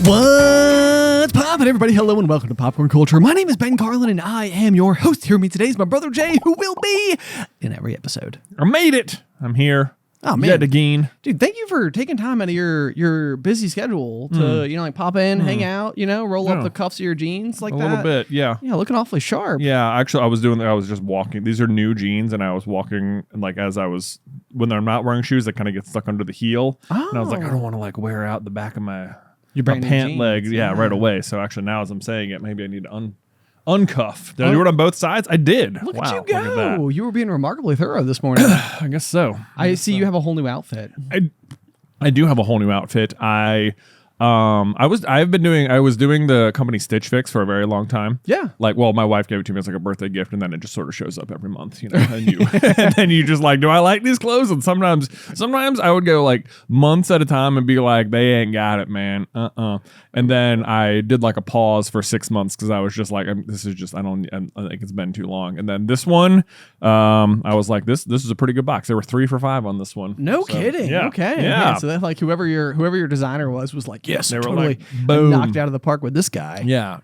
What's poppin', everybody? Hello and welcome to Popcorn Culture. My name is Ben Carlin and I am your host. Here with me today is my brother Jay, who will be in every episode. I made it. I'm here. Oh, man. Yet again. Dude, thank you for taking time out of your busy schedule to, pop in, hang out, roll up the cuffs of your jeans like that. A little bit, yeah. Yeah, looking awfully sharp. Yeah, actually, I was just walking. These are new jeans, and I was walking, and when I'm not wearing shoes, they kind of get stuck under the heel. Oh. And I was like, I don't want to wear out the back of my brand new pant jeans. leg, right away. So actually, now as I'm saying it, maybe I need to uncuff. Did I do it on both sides? I did. Look wow, at you go. Look at that. You were being remarkably thorough this morning. I guess so. I see you have a whole new outfit. I do have a whole new outfit. I was doing the company Stitch Fix for a very long time. Yeah. My wife gave it to me as like a birthday gift, and then it just sort of shows up every month, and and then you just like, do I like these clothes? And sometimes I would go like months at a time and be like, they ain't got it, man. And then I did like a pause for 6 months because I was just like, I think it's been too long. And then this one, I was like, this is a pretty good box. There were 3 for $5 on this one. No kidding. Yeah. Okay. Yeah. So that like whoever your designer was like, yes, They were totally like, boom. knocked out of the park with this guy. Yeah.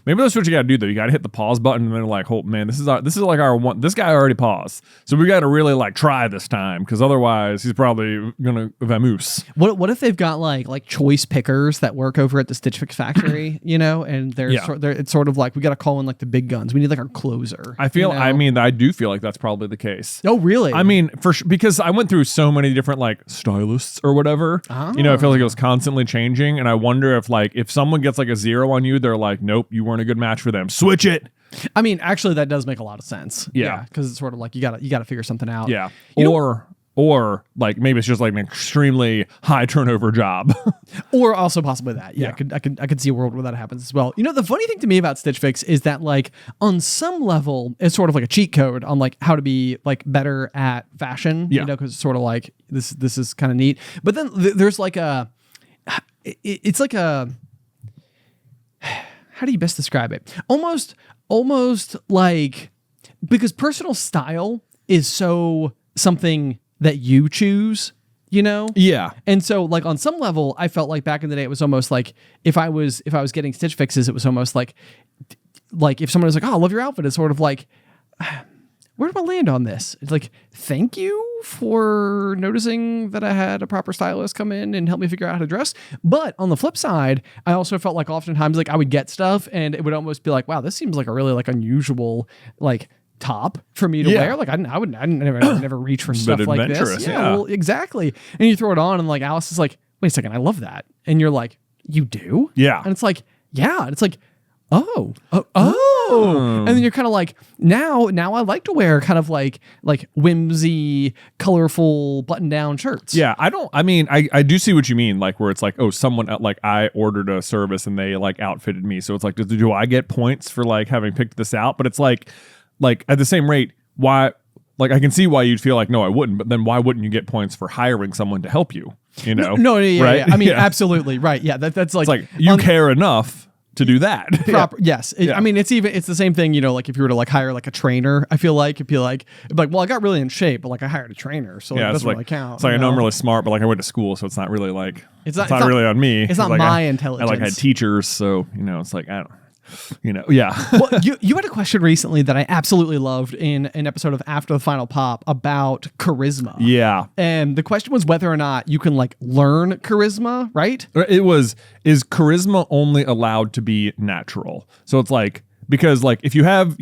Maybe that's what you got to do though. You got to hit the pause button, and then like, oh man, this is like our one. This guy already paused, so we got to really like try this time because otherwise he's probably gonna vamoose. What if they've got like choice pickers that work over at the Stitch Fix factory, and it's sort of like we got to call in like the big guns. We need like our closer. I do feel like that's probably the case. Oh really? I mean, because I went through so many different like stylists or whatever. Oh. I feel like it was constantly changing, and I wonder if someone gets like a 0 on you, they're like, nope, you weren't a good match for them. Switch it. I mean, actually, that does make a lot of sense. Yeah, because it's sort of like you gotta figure something out. Yeah, or like maybe it's just like an extremely high turnover job, or also possibly that. Yeah, yeah. I could see a world where that happens as well. The funny thing to me about Stitch Fix is that like on some level, it's sort of like a cheat code on like how to be like better at fashion. Yeah, because it's sort of like this is kind of neat. But then there's like it's like a, how do you best describe it? Almost like, because personal style is so something that you choose, Yeah. And so like on some level, I felt like back in the day, it was almost like if I was getting Stitch Fixes, it was almost like if someone was like, oh, I love your outfit, it's sort of like, where do I land on this? It's like, thank you for noticing that I had a proper stylist come in and help me figure out how to dress. But on the flip side, I also felt like oftentimes like I would get stuff and it would almost be like, wow, this seems like a really like unusual like top for me to wear. Like I never reach for stuff like this. Yeah, well, exactly. And you throw it on and like Alice is like, wait a second, I love that. And you're like, you do? Yeah. And it's like, yeah. And it's like, oh. And then you're kind of like, now I like to wear kind of like whimsy, colorful button-down shirts. Yeah, I do see what you mean, like where it's like, oh, someone like I ordered a service and they like outfitted me, so it's like, do I get points for like having picked this out? But it's like at the same rate, why? Like I can see why you'd feel like, no, I wouldn't, but then why wouldn't you get points for hiring someone to help you? No, yeah, right? Yeah. I mean, absolutely right. Yeah, that's like, it's like you care enough to do that. Proper, yes. I mean, it's the same thing, like if you were to like hire like a trainer, I feel like it'd be like, well, I got really in shape, but like I hired a trainer, so like, it doesn't really count. It's like I know I'm really smart, but like I went to school, so it's not really like it's not really on me. It's not like my intelligence. I like had teachers, so it's like I don't. Yeah. Well, you had a question recently that I absolutely loved in an episode of After the Final Pop about charisma. Yeah. And the question was whether or not you can like learn charisma, right? It was, is charisma only allowed to be natural? So it's like, because like if you have,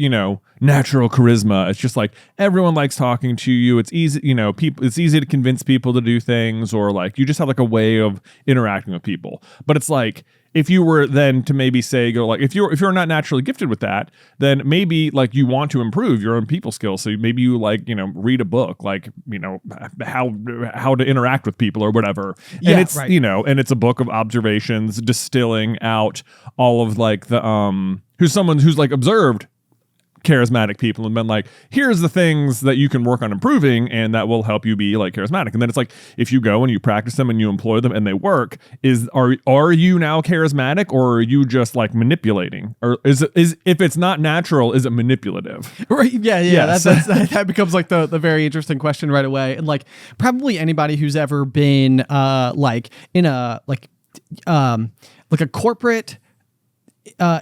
natural charisma, it's just like everyone likes talking to you. It's easy, it's easy to convince people to do things, or like you just have like a way of interacting with people. But it's like, if you were then to maybe say, go like, if you're not naturally gifted with that, then maybe like you want to improve your own people skills. So maybe you like, read a book, like, how to interact with people or whatever. And it's, right. And it's a book of observations distilling out all of like the, who's like observed charismatic people and been like, here's the things that you can work on improving and that will help you be like charismatic. And then it's like, if you go and you practice them and you employ them and they work, are you now charismatic, or are you just like manipulating? Or is if it's not natural, is it manipulative? Right. Yeah. Yes. That becomes like the very interesting question right away. And like probably anybody who's ever been like in a like like a corporate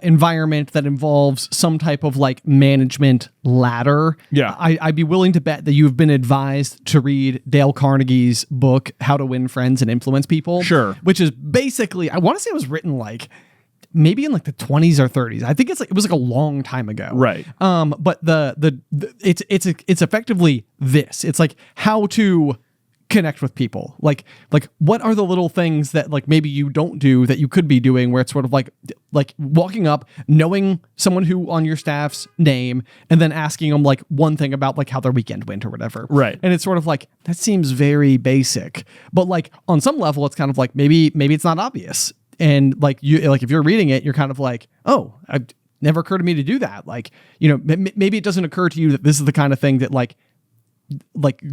environment that involves some type of like management ladder. Yeah. I'd be willing to bet that you've been advised to read Dale Carnegie's book, How to Win Friends and Influence People. Sure. Which is basically, I want to say it was written like maybe in like the 20s or 30s. I think it was like a long time ago. Right. But it's effectively this. It's like how to connect with people. Like what are the little things that like maybe you don't do that you could be doing, where it's sort of like walking up, knowing someone who on your staff's name, and then asking them like one thing about like how their weekend went or whatever. Right. And it's sort of like, that seems very basic, but like on some level it's kind of like maybe it's not obvious. And like if you're reading it, you're kind of like, oh, it never occurred to me to do that. Like, maybe it doesn't occur to you that this is the kind of thing that like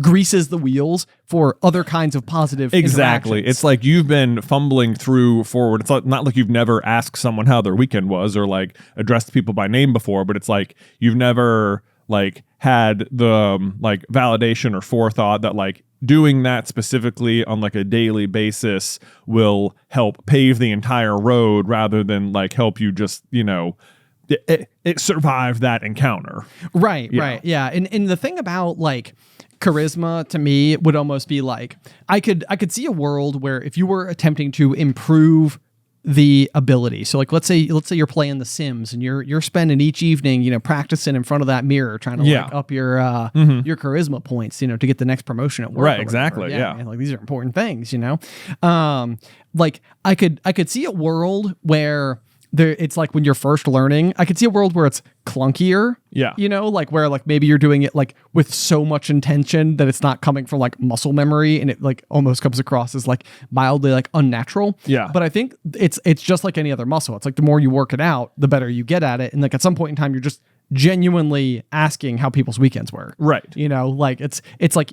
greases the wheels for other kinds of positive Exactly. It's like you've been fumbling through forward. It's not like you've never asked someone how their weekend was or like addressed people by name before, but it's like you've never like had the like validation or forethought that like doing that specifically on like a daily basis will help pave the entire road rather than like help you just, it survive that encounter. Right. Yeah. And the thing about like charisma to me would almost be like, I could see a world where if you were attempting to improve the ability. So like, let's say you're playing The Sims and you're spending each evening, practicing in front of that mirror, trying to like up your charisma points, to get the next promotion at work. Right. Exactly. Yeah. Man, like these are important things, like I could see a world where it's like when you're first learning, I could see a world where it's clunkier. Yeah. Like where like maybe you're doing it like with so much intention that it's not coming from like muscle memory and it like almost comes across as like mildly like unnatural. Yeah. But I think it's just like any other muscle. It's like the more you work it out, the better you get at it. And like at some point in time, you're just genuinely asking how people's weekends were. Right. Like it's like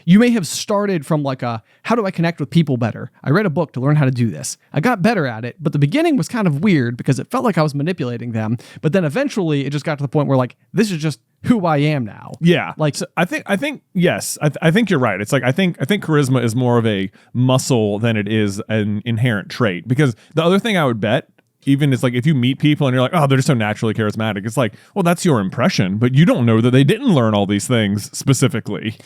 you may have started from like how do I connect with people better? I read a book to learn how to do this. I got better at it, but the beginning was kind of weird because it felt like I was manipulating them. But then eventually it just got to the point where like, this is just who I am now. Yeah. Like, so I think, yes, I think you're right. It's like, I think charisma is more of a muscle than it is an inherent trait, because the other thing I would bet, even it's like if you meet people and you're like, oh, they're just so naturally charismatic. It's like, well, that's your impression, but you don't know that they didn't learn all these things specifically.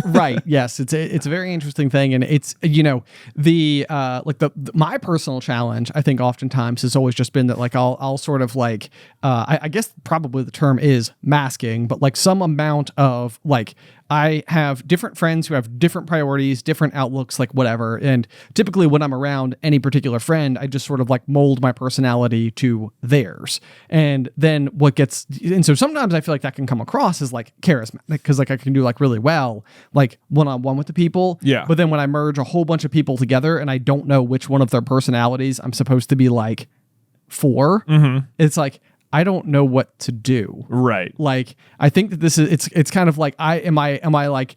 Right. Yes. It's a very interesting thing. And it's, my personal challenge, I think oftentimes has always just been that like, I'll sort of like, I guess probably the term is masking, but like some amount of like, I have different friends who have different priorities, different outlooks, like whatever. And typically when I'm around any particular friend, I just sort of like mold my personality to theirs. And then so sometimes I feel like that can come across as like charismatic, because like I can do like really well, like one-on-one with the people. Yeah. But then when I merge a whole bunch of people together and I don't know which one of their personalities I'm supposed to be like for, it's like, I don't know what to do. Right. Like, I think that this is, it's kind of like, am I like,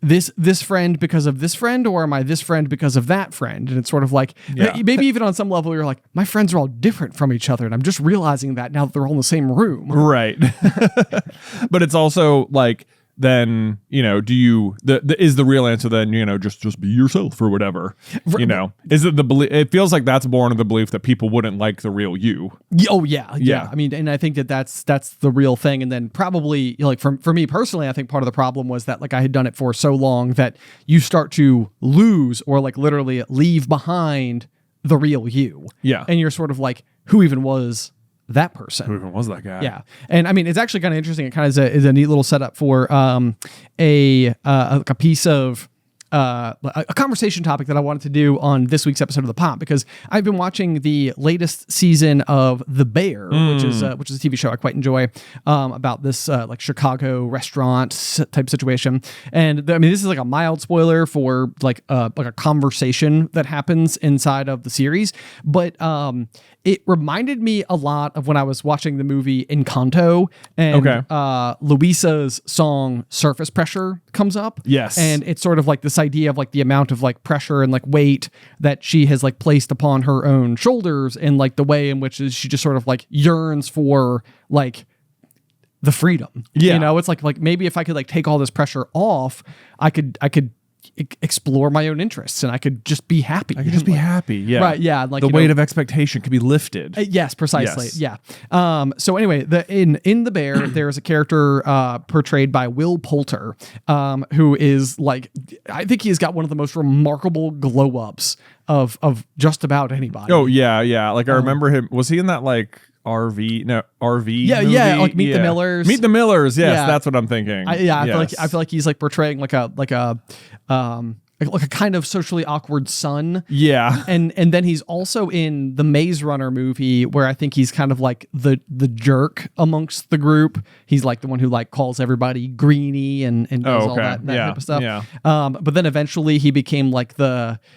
this friend because of this friend, or am I this friend because of that friend? And it's sort of like, maybe even on some level, you're like, my friends are all different from each other. And I'm just realizing that now that they're all in the same room. Right. But it's also like, then, is the real answer then, just be yourself or whatever, is it the belief? It feels like that's born of the belief that people wouldn't like the real you. Oh yeah. I mean, and I think that's the real thing. And then probably like for me personally, I think part of the problem was that like I had done it for so long that you start to lose or like literally leave behind the real you. Yeah. And you're sort of like, who even was that person? Who even was that guy? Yeah. And I mean, it's actually kind of interesting. It kind of is a neat little setup for a piece of a conversation topic that I wanted to do on this week's episode of The Pop, because I've been watching the latest season of The Bear, which is a TV show I quite enjoy, about this like Chicago restaurant type situation. And I mean, this is like a mild spoiler for like a conversation that happens inside of the series, but it reminded me a lot of when I was watching the movie Encanto, and Luisa's song Surface Pressure comes up. Yes. And it's sort of like this idea of like the amount of like pressure and like weight that she has like placed upon her own shoulders, and like the way in which she just sort of like yearns for like the freedom. Yeah. It's like maybe if I could like take all this pressure off, I could explore my own interests and I could just be happy. I could just be happy. Yeah. Right. Yeah. Like the weight of expectation could be lifted. Yes, precisely. Yes. Yeah. So anyway, in The Bear, there's a character portrayed by Will Poulter, who is like, I think he's got one of the most remarkable glow ups of just about anybody. Oh yeah, yeah. Like I remember him. Was he in that like RV movie? Yeah, like Meet the Millers. Meet the Millers. Yes, that's what I'm thinking. I feel like he's like portraying like a kind of socially awkward son. Yeah. And then he's also in the Maze Runner movie where I think he's kind of like the jerk amongst the group. He's like the one who like calls everybody greenie and does all that type of stuff. Yeah. But then eventually he became like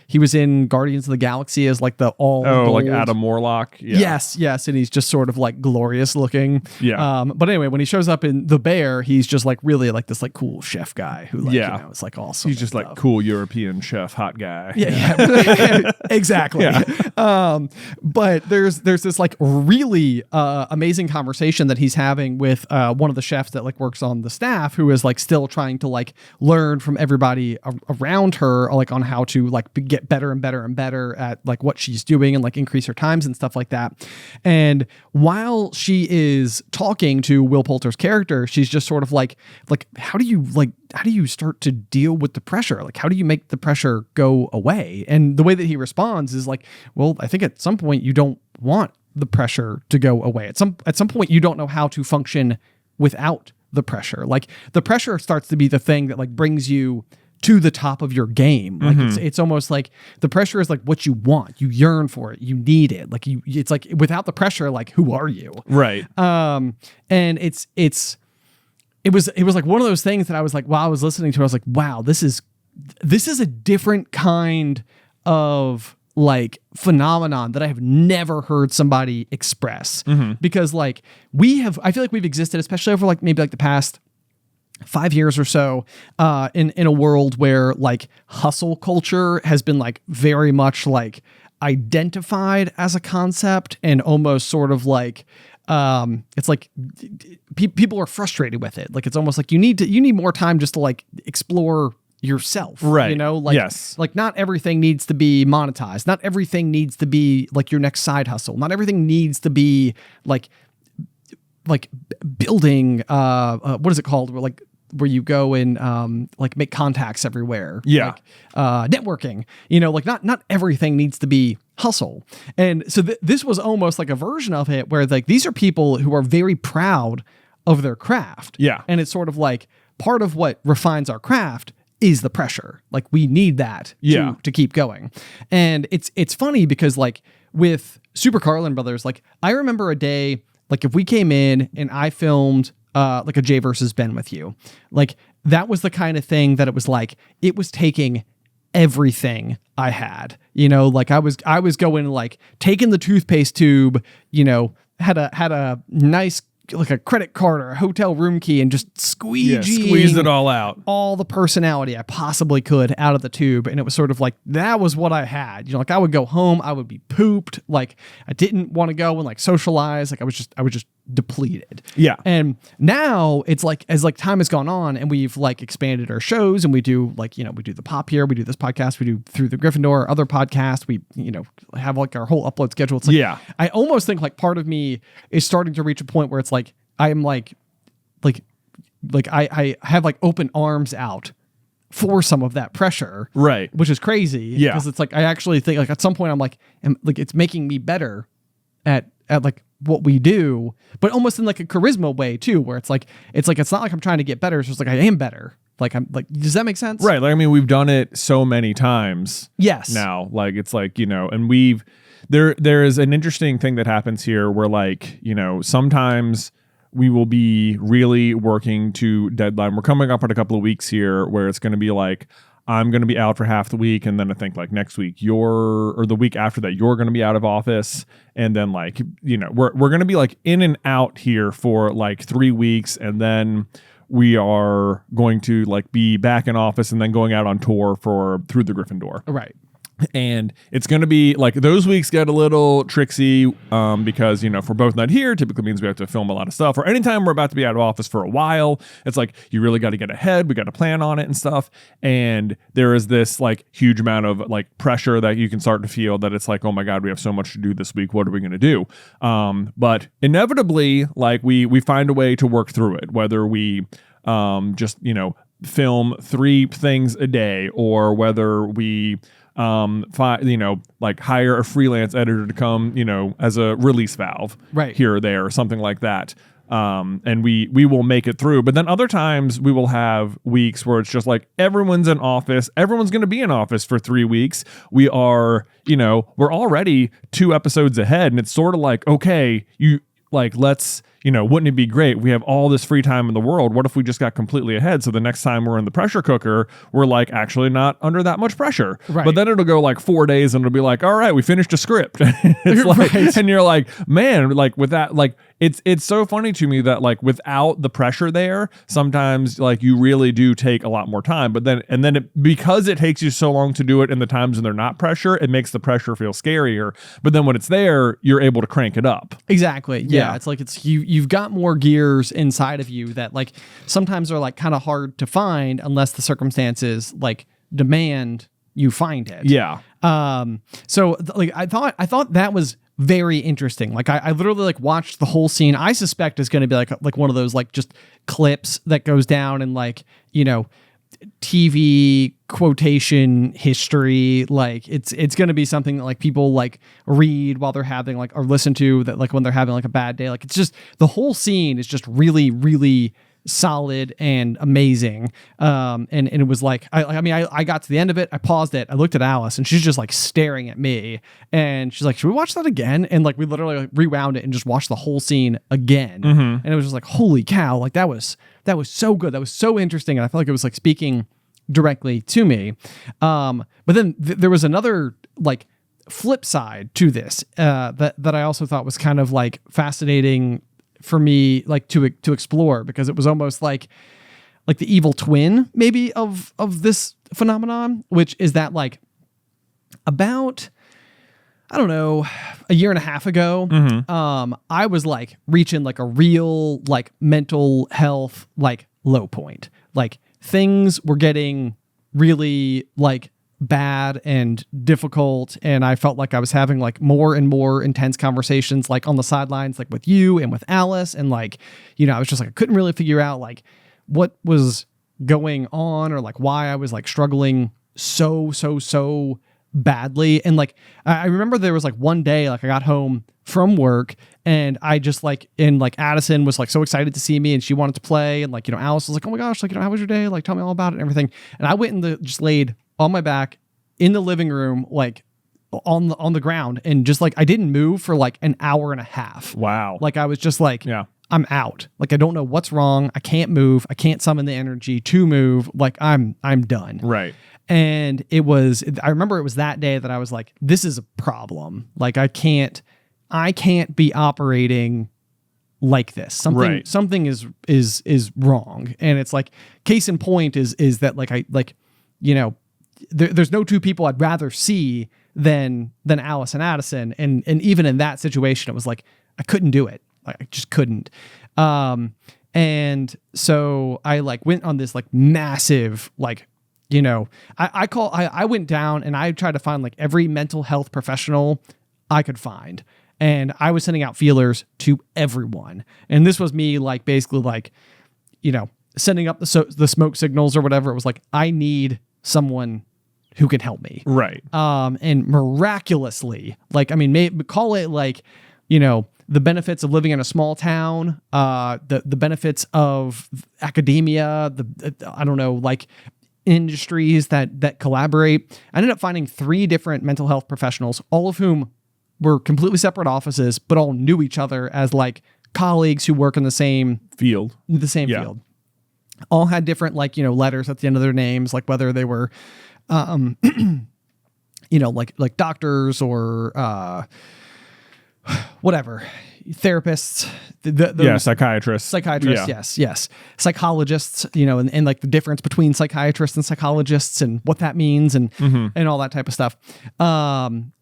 he was in Guardians of the Galaxy as like the all gold. Like Adam Warlock. Yeah. Yes. And he's just sort of like glorious looking. Yeah. But anyway, when he shows up in The Bear, he's just like really like this like cool chef guy who like, it's like awesome. He's just like cool European chef, hot guy. Yeah. Exactly. Yeah. But there's this like really amazing conversation that he's having with one of the chefs that like works on the staff, who is like still trying to like learn from everybody around her, like on how to like get better and better and better at like what she's doing and like increase her times and stuff like that. And while she is talking to Will Poulter's character, she's just sort of like how do you start to deal with the pressure? Like, how do you make the pressure go away? And the way that he responds is like, well, I think at some point you don't want the pressure to go away. At some point you don't know how to function without the pressure. Like the pressure starts to be the thing that like brings you to the top of your game. Like it's almost like the pressure is like what you want. You yearn for it. You need it. Like it's like without the pressure, like who are you? Right. And it was like one of those things that I was like, while I was listening to it, I was like, wow, this is a different kind of like phenomenon that I have never heard somebody express. Because like I feel like we've existed, especially over like maybe like the past 5 years or so, in a world where like hustle culture has been like very much like identified as a concept and almost sort of like, it's like people are frustrated with it. Like it's almost like you need more time just to like explore yourself, right? You know, like like not everything needs to be monetized. Not everything needs to be like your next side hustle. Not everything needs to be like building. What is it called? Where you go and like make contacts everywhere. Yeah. Like, networking, you know, like not everything needs to be hustle. And so this was almost like a version of it where like these are people who are very proud of their craft. Yeah. And it's sort of like part of what refines our craft is the pressure. Like we need that to keep going. And it's funny because like with Super Carlin Brothers, like I remember a day, like if we came in and I filmed like a Jay versus Ben with you, like that was the kind of thing that it was taking everything I had, you know, like I was going like taking the toothpaste tube, you know, had a nice like a credit card or a hotel room key and just squeezed it all out, all the personality I possibly could out of the tube. And it was sort of like, that was what I had, you know, like I would go home, I would be pooped. Like I didn't want to go and like socialize. Like I was just depleted. Yeah. And now it's like, as like time has gone on and we've like expanded our shows and we do like, you know, we do the pop here, we do this podcast, we do Through the Gryffindor, other podcasts, we, you know, have like our whole upload schedule. It's like, I almost think like part of me is starting to reach a point where it's like, I am like I have like open arms out for some of that pressure. Right. Which is crazy. Yeah. Because it's like, I actually think like at some point I'm like it's making me better at like what we do, but almost in like a charisma way too, where it's not like I'm trying to get better. It's just like I am better. Like I'm like, does that make sense? Right. Like, I mean, we've done it so many times. Yes. Now, like, it's like, you know, and there is an interesting thing that happens here where like, you know, sometimes we will be really working to deadline. We're coming up on a couple of weeks here where it's going to be like, I'm going to be out for half the week. And then I think like next week or the week after that, you're going to be out of office. And then like, you know, we're going to be like in and out here for like 3 weeks. And then we are going to like be back in office and then going out on tour for Through the Gryffindor. Right. And it's going to be like those weeks get a little tricksy because, if we're both not here, typically means we have to film a lot of stuff. Or anytime we're about to be out of office for a while, it's like you really got to get ahead. We got to plan on it and stuff. And there is this like huge amount of like pressure that you can start to feel that it's like, oh my God, we have so much to do this week. What are we going to do? But inevitably, like we find a way to work through it, whether we just, film 3 things a day, or whether we like hire a freelance editor to come, as a release valve here or there or something like that. And we will make it through. But then other times we will have weeks where it's just like everyone's in office. Everyone's going to be in office for 3 weeks. We are, we're already 2 episodes ahead, and it's sort of like, okay, let's, wouldn't it be great? We have all this free time in the world. What if we just got completely ahead? So the next time we're in the pressure cooker, we're like actually not under that much pressure. Right. But then it'll go like 4 days and it'll be like, all right, we finished a script. It's like, and you're like, man, like with that, like it's so funny to me that like without the pressure there, sometimes like you really do take a lot more time. But then, because it takes you so long to do it in the times when they're not pressure, it makes the pressure feel scarier. But then when it's there, you're able to crank it up. Exactly. Yeah. It's like you've got more gears inside of you that like sometimes are like kind of hard to find unless the circumstances like demand you find it. Yeah. So like I thought that was very interesting. Like I literally like watched the whole scene. I suspect it's going to be like one of those like just clips that goes down in like, TV quotation history. Like it's going to be something that like people like read while they're having like, or listen to that like when they're having like a bad day. Like it's just, the whole scene is just really, really solid and amazing. And it was like, I got to the end of it. I paused it. I looked at Alice and she's just like staring at me and she's like, should we watch that again? And like, we literally like rewound it and just watched the whole scene again. Mm-hmm. And it was just like, holy cow. Like that was so good. That was so interesting. And I felt like it was like speaking directly to me. But then there was another like flip side to this, that I also thought was kind of like fascinating for me, like to explore, because it was almost like the evil twin maybe of this phenomenon, which is that like about, I don't know, a year and a half ago, mm-hmm. I was like reaching like a real like mental health like low point. Like things were getting really like bad and difficult, and I felt like I was having like more and more intense conversations like on the sidelines, like with you and with Alice, and like, I was just like, I couldn't really figure out like what was going on or like why I was like struggling so badly. And like I remember there was like one day like I got home from work and I just like, and like Addison was like so excited to see me and she wanted to play, and like, Alice was like, oh my gosh, like, how was your day? Like, tell me all about it and everything. And I went and just laid on my back in the living room, like on the ground, and just like I didn't move for like an hour and a half. Wow. Like I was just like, yeah, I'm out. Like I don't know what's wrong. I can't move. I can't summon the energy to move. Like I'm done. Right. And I remember it was that day that I was like, this is a problem. Like I can't be operating like this. Something is wrong. And it's like, case in point is that like there's no two people I'd rather see than Alice and Addison. And even in that situation, it was like, I couldn't do it. I just couldn't. And so I like went on this like massive, like, I went down and I tried to find like every mental health professional I could find. And I was sending out feelers to everyone. And this was me like basically like, sending up the smoke signals or whatever. It was like, I need someone who can help me. Right. And miraculously, like, I mean, call it like, the benefits of living in a small town, the benefits of academia, I don't know, like industries that collaborate. I ended up finding 3 different mental health professionals, all of whom were completely separate offices, but all knew each other as like colleagues who work in the same field. All had different like, letters at the end of their names, like whether they were, like doctors or, whatever, therapists, psychiatrists, yes, psychologists, and like the difference between psychiatrists and psychologists and what that means and all that type of stuff.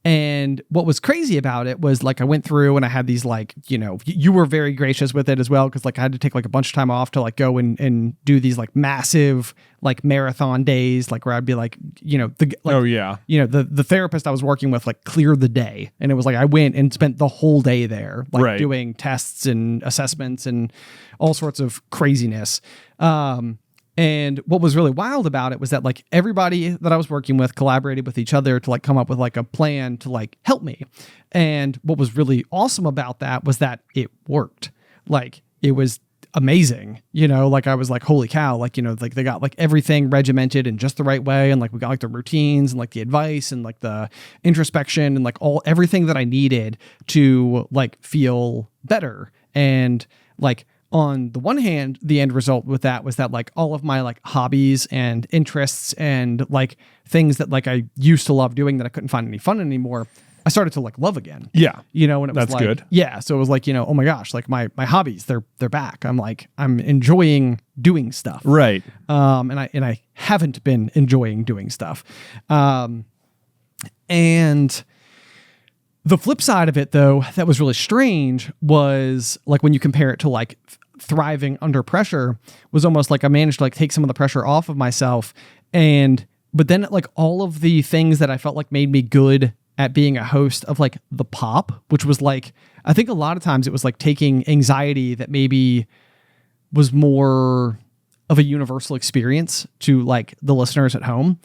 And what was crazy about it was like I went through and I had these like, you were very gracious with it as well, because like I had to take like a bunch of time off to like go and do these like massive like marathon days, like where I'd be like, the therapist I was working with like cleared the day, and it was like I went and spent the whole day there, like doing tests and assessments and all sorts of craziness. And what was really wild about it was that like everybody that I was working with collaborated with each other to like come up with like a plan to like help me. And what was really awesome about that was that it worked. Like it was amazing, like I was like, holy cow, like, like they got like everything regimented in just the right way. And like, we got like the routines and like the advice and like the introspection and like everything that I needed to like feel better. And like, on the one hand, the end result with that was that like all of my like hobbies and interests and like things that like I used to love doing that I couldn't find any fun anymore, I started to like love again. Yeah. And it was that's like, good. Yeah. So it was like, oh my gosh, like my hobbies, they're back. I'm enjoying doing stuff. Right. And I haven't been enjoying doing stuff. And the flip side of it, though, that was really strange was like when you compare it to like thriving under pressure, was almost like I managed to like take some of the pressure off of myself. But then like all of the things that I felt like made me good at being a host of like the pop, which was like, I think a lot of times it was like taking anxiety that maybe was more of a universal experience to like the listeners at home.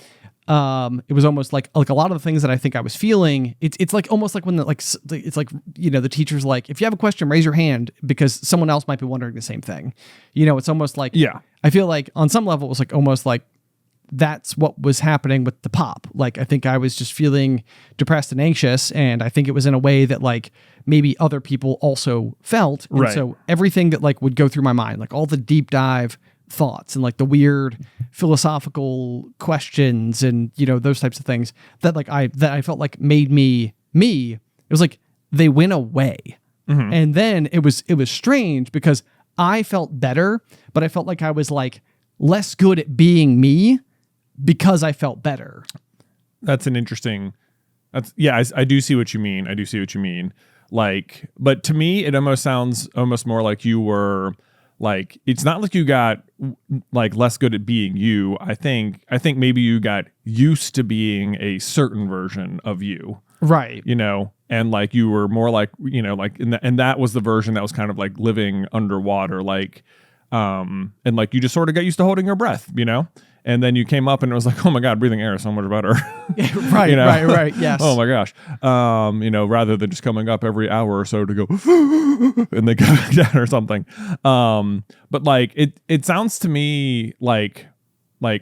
It was almost like a lot of the things that I think I was feeling, it's like almost like when it's like, the teacher's like, if you have a question, raise your hand because someone else might be wondering the same thing. It's almost like, I feel like on some level it was like almost like that's what was happening with the pop. Like, I think I was just feeling depressed and anxious, and I think it was in a way that like maybe other people also felt. And so everything that like would go through my mind, like all the deep dive thoughts and like the weird philosophical questions and those types of things that like I felt like made me, it was like they went away. And then it was strange because I felt better, but I felt like I was like less good at being me because I felt better. That's an interesting, I do see what you mean. Like, but to me it almost sounds more like you were like, it's not like you got like less good at being you. I think maybe you got used to being a certain version of you. Right. And like you were more like, like, and that was the version that was kind of like living underwater, like, and like you just sort of got used to holding your breath, and then you came up and it was like, oh my God, breathing air is so much better. Right, right. Yes. Oh my gosh. Rather than just coming up every hour or so to go and then come back down or something. But like, it sounds to me like, I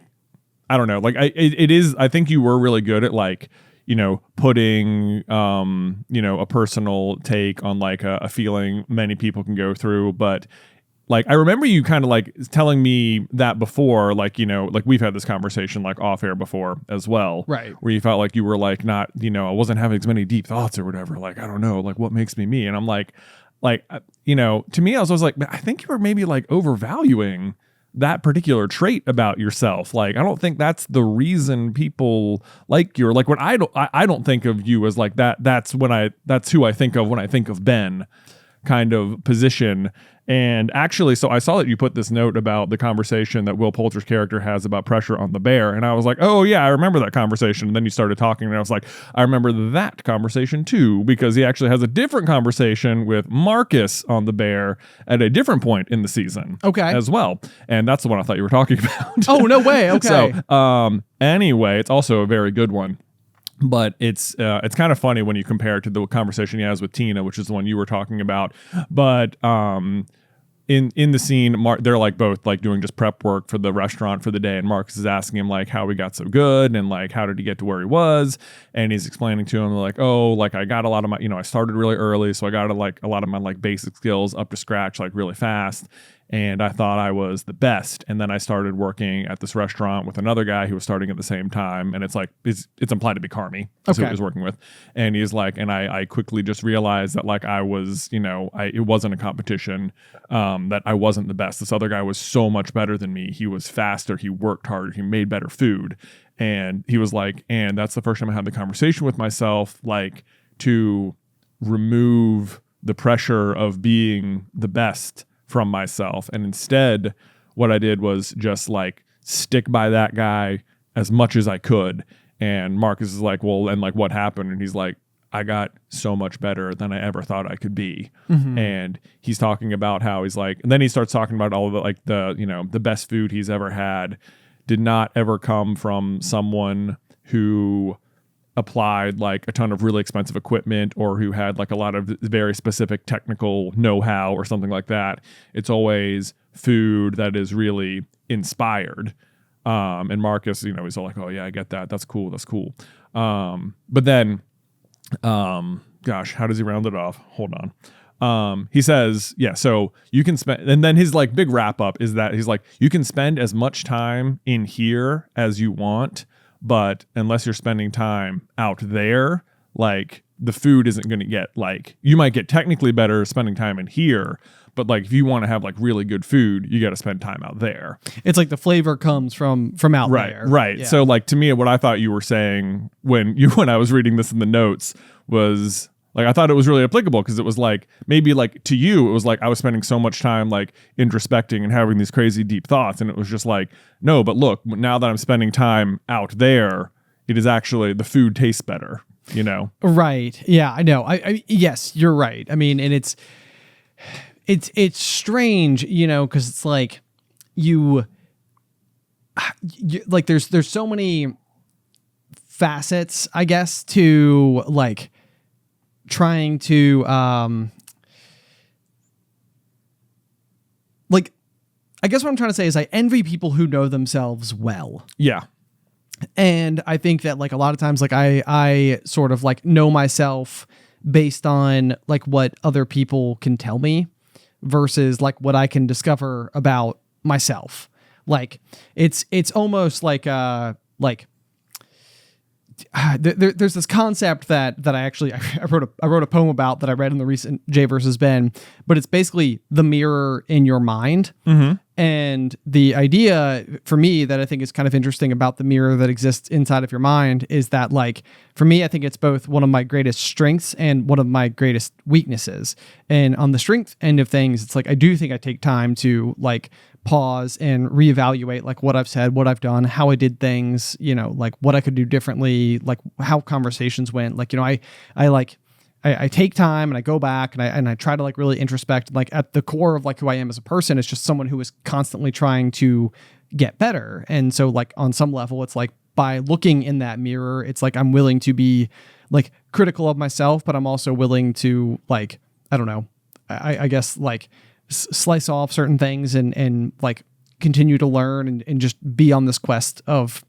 don't know, like it is, I think you were really good at like, putting, a personal take on like a feeling many people can go through. But like, I remember you kind of like telling me that before, like, like we've had this conversation like off air before as well. Right. Where you felt like you were like not, I wasn't having as many deep thoughts or whatever. Like, I don't know, like what makes me me? And I'm like, to me, I was like, I think you were maybe like overvaluing that particular trait about yourself. Like, I don't think that's the reason people like you. Or like when I don't think of you as like that. That's who I think of when I think of Ben kind of position. And actually, so I saw that you put this note about the conversation that Will Poulter's character has about pressure on the bear. And I was like, oh yeah, I remember that conversation. And then you started talking and I was like, I remember that conversation too, because he actually has a different conversation with Marcus on the bear at a different point in the season. Okay. As well. And that's the one I thought you were talking about. Oh, no way. Okay. So, anyway, it's also a very good one. But it's kind of funny when you compare it to the conversation he has with Tina, which is the one you were talking about. But in the scene, they're like both like doing just prep work for the restaurant for the day, and Marcus is asking him like how he got so good and like how did he get to where he was, and he's explaining to him like, oh, like I got a lot of my, I started really early, so I got like a lot of my like basic skills up to scratch like really fast. and I thought I was the best. And then I started working at this restaurant with another guy who was starting at the same time. And it's like, it's implied to be Carmi. That's who he was working with. And he's like, and I quickly just realized that like I was, it wasn't a competition, that I wasn't the best. This other guy was so much better than me. He was faster. He worked harder. He made better food. And he was like, and that's the first time I had the conversation with myself, like to remove the pressure of being the best from myself. And instead, what I did was just like stick by that guy as much as I could. And Marcus is like, well, and like what happened? And he's like, I got so much better than I ever thought I could be. And he's talking about how he's like, and then he starts talking about all of the, like the best food he's ever had did not ever come from someone who applied like a ton of really expensive equipment or who had like a lot of very specific technical know-how or something like that. It's always food that is really inspired. And Marcus, he's all like, oh yeah, I get that. That's cool. But then, gosh, how does he round it off? Hold on. He says, yeah, so you can spend, and then his like big wrap up is that he's like, you can spend as much time in here as you want, but unless you're spending time out there, like the food isn't going to get like, you might get technically better spending time in here, but like if you want to have like really good food, you got to spend time out there. It's like the flavor comes from out there. Right. Yeah. So like to me, what I thought you were saying when I was reading this in the notes was like, I thought it was really applicable because it was like, maybe like to you, it was like I was spending so much time like introspecting and having these crazy deep thoughts. And it was just like, no, but look, now that I'm spending time out there, it is actually, the food tastes better, Right. Yeah, I know. I yes, you're right. I mean, and it's strange, because it's like you like there's so many facets, I guess, to like trying to like, I guess what I'm trying to say is I envy people who know themselves well. Yeah. And I think that like a lot of times, like I sort of like know myself based on like what other people can tell me versus like what I can discover about myself. Like it's almost like there's this concept that I actually I wrote a poem about that I read in the recent Jay versus Ben, but it's basically the mirror in your mind. And the idea for me that I think is kind of interesting about the mirror that exists inside of your mind is that like, for me, I think it's both one of my greatest strengths and one of my greatest weaknesses. And on the strength end of things, it's like, I do think I take time to like pause and reevaluate like what I've said, what I've done, how I did things, like what I could do differently, like how conversations went. Like, I take time and I go back and I try to like really introspect. Like at the core of like who I am as a person, it's just someone who is constantly trying to get better. And so like on some level, it's like by looking in that mirror, it's like I'm willing to be like critical of myself, but I'm also willing to like, I don't know, I guess like slice off certain things and like continue to learn and just be on this quest of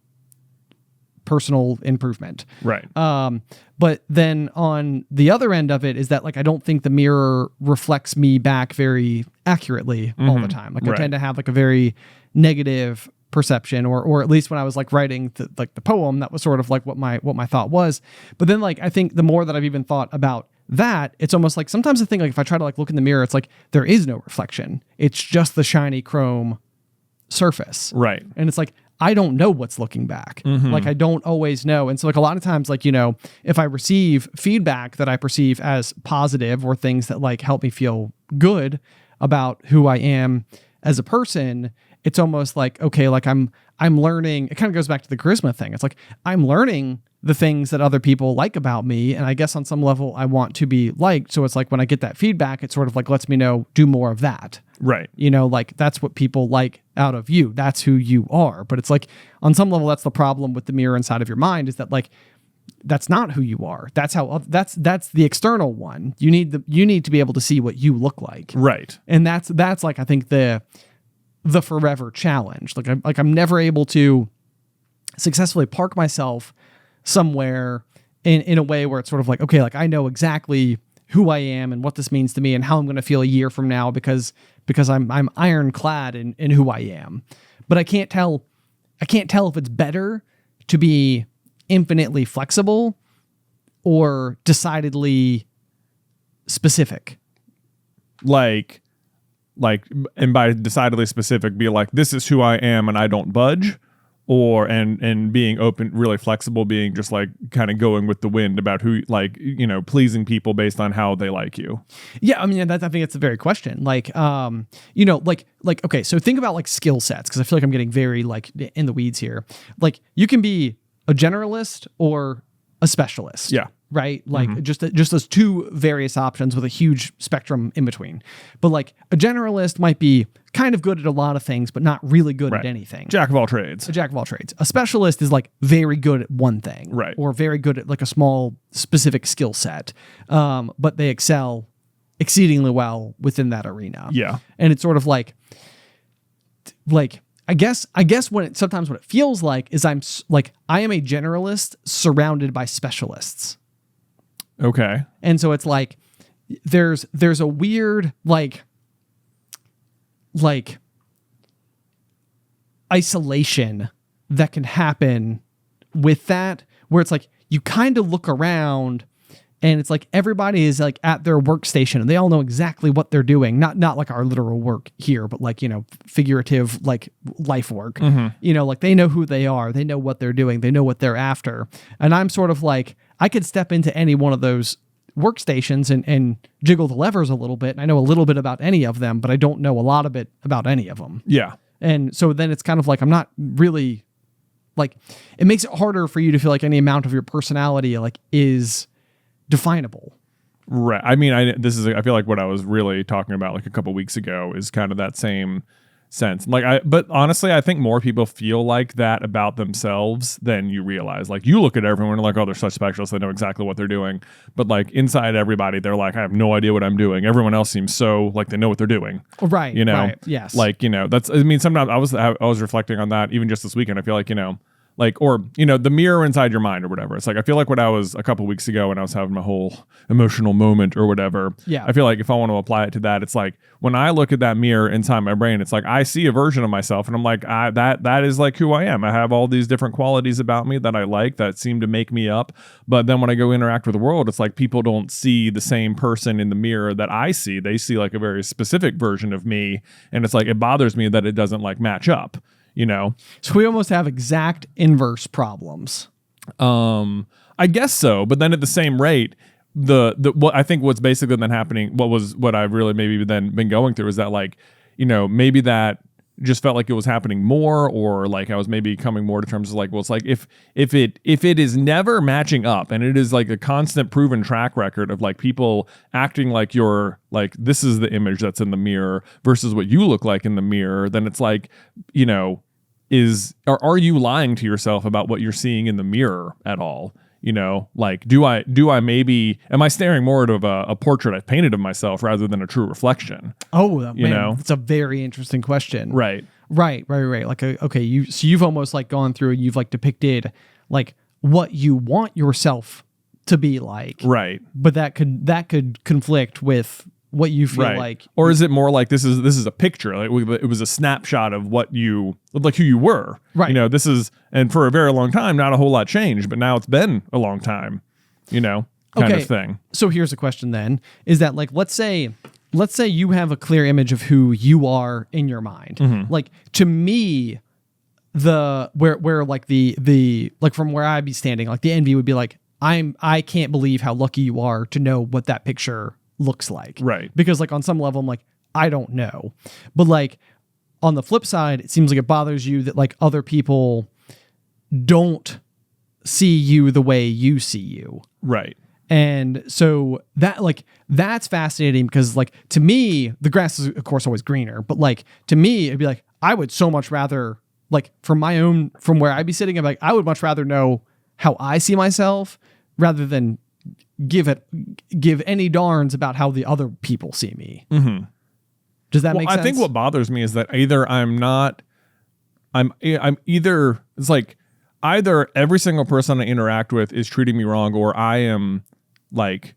personal improvement. Right. But then on the other end of it is that like, I don't think the mirror reflects me back very accurately all the time. Like I tend to have like a very negative perception or at least when I was like writing the poem, that was sort of like what my thought was. But then like, I think the more that I've even thought about that, it's almost like sometimes I think like if I try to like look in the mirror, it's like there is no reflection. It's just the shiny chrome surface. Right. And it's like, I don't know what's looking back. Like I don't always know. And so like a lot of times, like, if I receive feedback that I perceive as positive or things that like help me feel good about who I am as a person, it's almost like, okay, like I'm learning. It kind of goes back to the charisma thing. It's like, I'm learning the things that other people like about me. And I guess on some level I want to be liked. So it's like when I get that feedback, it sort of like lets me know, do more of that. Right. Like that's what people like out of you. That's who you are. But it's like on some level, that's the problem with the mirror inside of your mind is that like, that's not who you are. That's that's the external one. You need to be able to see what you look like. Right. And that's like, I think the forever challenge. Like I'm never able to successfully park myself somewhere in a way where it's sort of like, okay, like I know exactly who I am and what this means to me and how I'm going to feel a year from now because I'm ironclad in who I am. But I can't tell if it's better to be infinitely flexible or decidedly specific. Like, and by decidedly specific, be like, this is who I am and I don't budge, or and being open, really flexible, being just like kind of going with the wind about who, like, you know, pleasing people based on how they like you. Yeah, I mean, I think it's the very question. Like, you know, like okay, so think about like skill sets, because I feel like I'm getting very like in the weeds here. Like, you can be a generalist or a specialist. Yeah. Right? Like just those two various options with a huge spectrum in between. But like a generalist might be kind of good at a lot of things, but not really good at anything. Jack of all trades. A jack of all trades. A specialist is like very good at one thing. Right. Or very good at like a small specific skill set. But they excel exceedingly well within that arena. Yeah. And it's sort of like I guess sometimes what it feels like is I am a generalist surrounded by specialists. Okay. And so it's like there's a weird like isolation that can happen with that, where it's like you kind of look around and it's like everybody is like at their workstation and they all know exactly what they're doing. Not like our literal work here, but like, you know, figurative like life work. You know, like they know who they are, they know what they're doing, they know what they're after. And I'm sort of like, I could step into any one of those workstations and jiggle the levers a little bit. I know a little bit about any of them, but I don't know a lot of it about any of them. Yeah. And so then it's kind of like, I'm not really like, it makes it harder for you to feel like any amount of your personality like is definable. Right. I mean, I feel like what I was really talking about like a couple weeks ago is kind of that same sense. But honestly, I think more people feel like that about themselves than you realize. Like, you look at everyone and like, oh, they're such specialists, they know exactly what they're doing. But like inside everybody, they're like, I have no idea what I'm doing. Everyone else seems so like they know what they're doing. Right. You know? Right, yes. Like, you know, sometimes I was reflecting on that even just this weekend. I feel like, you know, like, or, you know, the mirror inside your mind or whatever. It's like, I feel like what I was a couple weeks ago when I was having my whole emotional moment or whatever. Yeah. I feel like if I want to apply it to that, it's like when I look at that mirror inside my brain, it's like I see a version of myself and I'm like, that is like who I am. I have all these different qualities about me that I like that seem to make me up. But then when I go interact with the world, it's like people don't see the same person in the mirror that I see. They see like a very specific version of me. And it's like, it bothers me that it doesn't like match up. You know, so we almost have exact inverse problems. I guess so. But then at the same rate, what I think what's basically been happening, what I've really maybe then been going through is that, like, you know, maybe that just felt like it was happening more, or like I was maybe coming more to terms of like, well, it's like if it is never matching up and it is like a constant proven track record of like people acting like you're like, this is the image that's in the mirror versus what you look like in the mirror, then it's like, you know, are you lying to yourself about what you're seeing in the mirror at all? You know, like, am I staring more at a portrait I've painted of myself rather than a true reflection? Oh, you know, it's a very interesting question. Right. Like, okay, you've almost like gone through and you've like depicted like what you want yourself to be like. Right. But that could conflict with what you feel like. Or is it more like this is a picture? Like it was a snapshot of what you like, who you were. Right. You know, and for a very long time, not a whole lot changed, but now it's been a long time, you know, kind of thing. So here's a question then, is that like, let's say you have a clear image of who you are in your mind. Mm-hmm. Like, to me, where like the like from where I'd be standing, like the envy would be like, I can't believe how lucky you are to know what that picture looks like. Right. Because like on some level I'm like, I don't know. But like on the flip side, it seems like it bothers you that like other people don't see you the way you see you. Right. And so that's fascinating because like to me, the grass is of course always greener, but like to me, it'd be like, I would so much rather, like from where I'd be sitting, I'm like, I would much rather know how I see myself rather than give any darns about how the other people see me. Mm-hmm. Does that make sense? I think what bothers me is that either it's like either every single person I interact with is treating me wrong, or I am like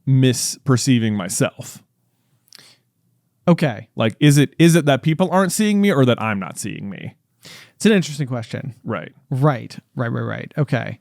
misperceiving myself? Okay. Like, is it that people aren't seeing me or that I'm not seeing me? It's an interesting question. Right. Okay.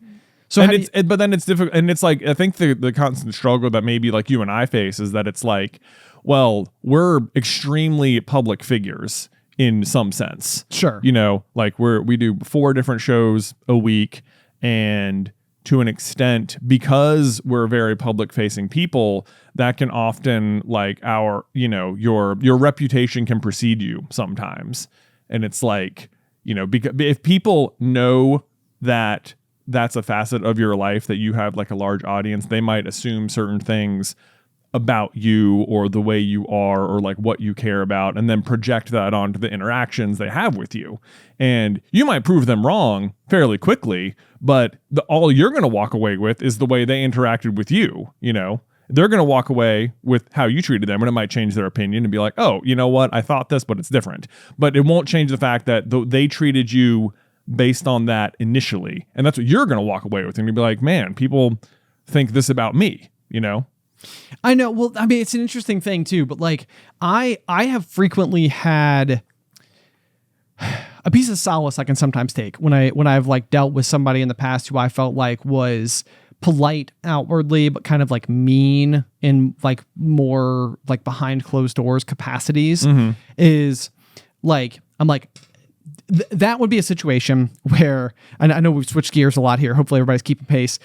So but then it's difficult. And it's like, I think the constant struggle that maybe like you and I face is that it's like, well, we're extremely public figures in some sense. Sure. You know, like we do 4 different shows a week, and to an extent, because we're very public facing people, that can often like your reputation can precede you sometimes. And it's like, you know, because if people know that that's a facet of your life, that you have like a large audience, they might assume certain things about you or the way you are or like what you care about, and then project that onto the interactions they have with you. And you might prove them wrong fairly quickly, but all you're going to walk away with is the way they interacted with you. You know, they're going to walk away with how you treated them, and it might change their opinion and be like, oh, you know what? I thought this, but it's different. But it won't change the fact that they treated you based on that initially. And that's what you're going to walk away with. And you'll be like, man, people think this about me, you know? I know. Well, I mean, it's an interesting thing too, but like I have frequently had a piece of solace I can sometimes take when I've like dealt with somebody in the past who I felt like was polite outwardly, but kind of like mean in like more like behind closed doors capacities. Is like, I'm like, that would be a situation where, and I know we've switched gears a lot here. Hopefully everybody's keeping pace.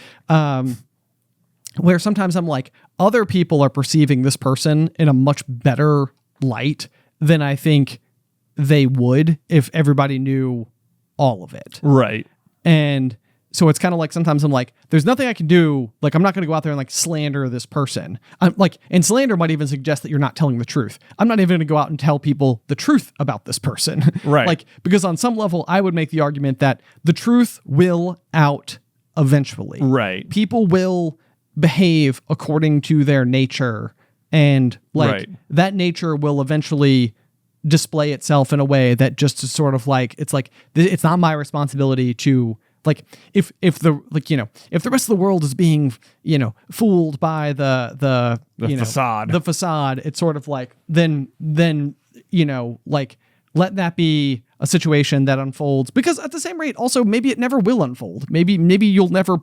Where sometimes I'm like, other people are perceiving this person in a much better light than I think they would if everybody knew all of it. Right. And so it's kind of like, sometimes I'm like, there's nothing I can do. Like, I'm not going to go out there and like slander this person. I'm like, and slander might even suggest that you're not telling the truth. I'm not even going to go out and tell people the truth about this person. Right. Like, because on some level, I would make the argument that the truth will out eventually. Right. People will behave according to their nature, and like that nature will eventually display itself in a way that just is sort of like, it's like, it's not my responsibility to like, if the rest of the world is being, you know, fooled by the facade, it's sort of like, then, you know, like, let that be a situation that unfolds, because at the same rate, also, maybe it never will unfold. Maybe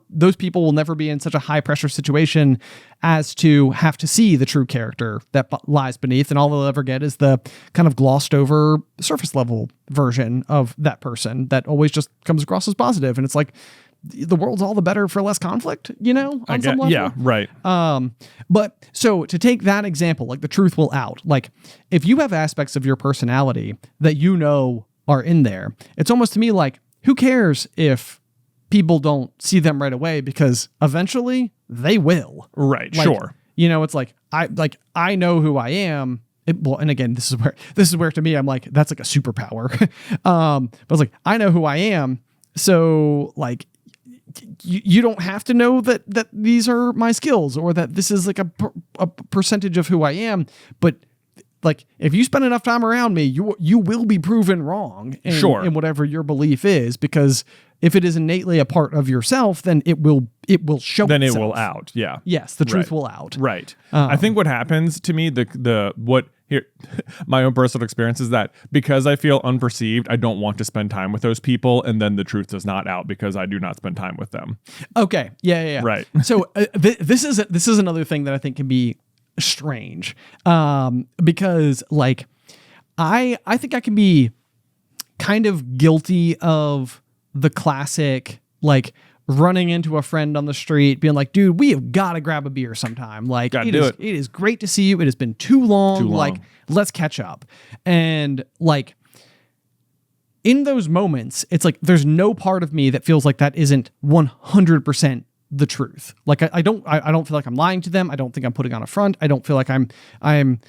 those people will never be in such a high pressure situation as to have to see the true character that lies beneath. And all they'll ever get is the kind of glossed over surface level version of that person that always just comes across as positive. And it's like, the world's all the better for less conflict, you know, on some level. Yeah, right. But so to take that example, like the truth will out, like if you have aspects of your personality that you know are in there, it's almost to me like, who cares if people don't see them right away, because eventually they will. Right. Like, sure. You know, it's like, I know who I am. And again, this is where to me, I'm like, that's like a superpower. But it's like, I know who I am. So like, you don't have to know that these are my skills, or that this is like a percentage of who I am. But like, if you spend enough time around me, you will be proven wrong in whatever your belief is, because if it is innately a part of yourself, then it will show then itself. It will out. Yeah. Yes. The truth will out. Right. I think what happens to me, my own personal experience is that because I feel unperceived, I don't want to spend time with those people, and then the truth does not out because I do not spend time with them. Okay. Yeah. Right. So this is another thing that I think can be strange, because like I think I can be kind of guilty of the classic, like, running into a friend on the street being like, dude, we have got to grab a beer sometime. Like, it is great to see you. It has been too long. Like, let's catch up. And like, in those moments, it's like, there's no part of me that feels like that isn't 100% the truth. Like, I don't feel like I'm lying to them. I don't think I'm putting on a front. I don't feel like I'm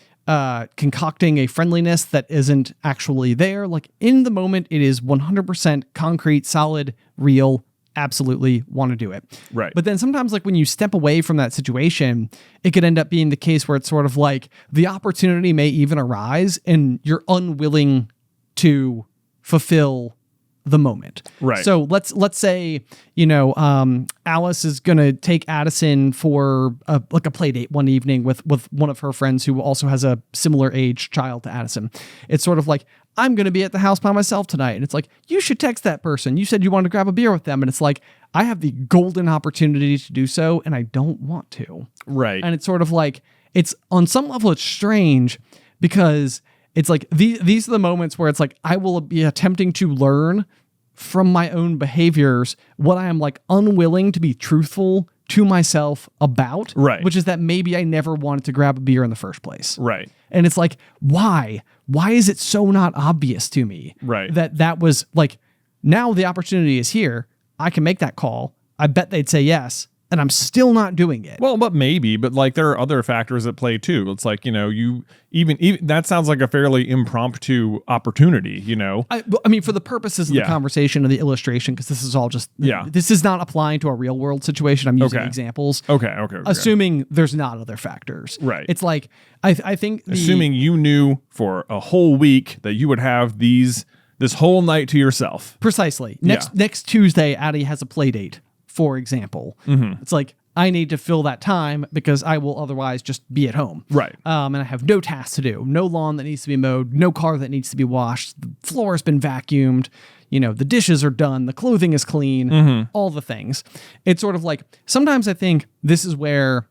concocting a friendliness that isn't actually there. Like, in the moment, it is 100% concrete, solid, real. Absolutely want to do it. Right. But then sometimes, like, when you step away from that situation, it could end up being the case where it's sort of like the opportunity may even arise and you're unwilling to fulfill the moment. Right. So let's say, Alice is going to take Addison for a play date one evening with one of her friends who also has a similar age child to Addison. It's sort of like, I'm going to be at the house by myself tonight. And it's like, you should text that person. You said you wanted to grab a beer with them. And it's like, I have the golden opportunity to do so, and I don't want to. Right. And it's sort of like, it's on some level, it's strange because it's like these are the moments where it's like I will be attempting to learn from my own behaviors what I am like unwilling to be truthful to myself about. Right. Which is that maybe I never wanted to grab a beer in the first place. Right. And it's like, why? Why is it so not obvious to me? Right. That was like, now the opportunity is here. I can make that call. I bet they'd say yes. And I'm still not doing it. Well, but like there are other factors at play too. It's like, you even that sounds like a fairly impromptu opportunity, I mean, for the purposes of the conversation and the illustration, because this is all just, this is not applying to a real world situation. I'm using examples. Okay. Assuming there's not other factors. Right. It's like, I think assuming you knew for a whole week that you would have this whole night to yourself. Precisely. Next Tuesday, Addie has a play date. For example, It's like, I need to fill that time because I will otherwise just be at home. Right. And I have no tasks to do, no lawn that needs to be mowed, no car that needs to be washed. The floor has been vacuumed. The dishes are done. The clothing is clean, all the things. It's sort of like, sometimes I think this is where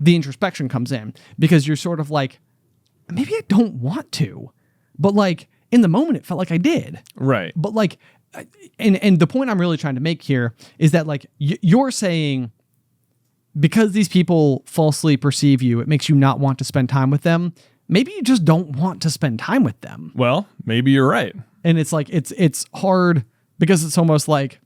the introspection comes in because you're sort of like, maybe I don't want to, but like in the moment it felt like I did. Right. But like, and the point I'm really trying to make here is that like you're saying because these people falsely perceive you, it makes you not want to spend time with them. Maybe you just don't want to spend time with them. Well, maybe you're right. And it's like, it's hard because it's almost like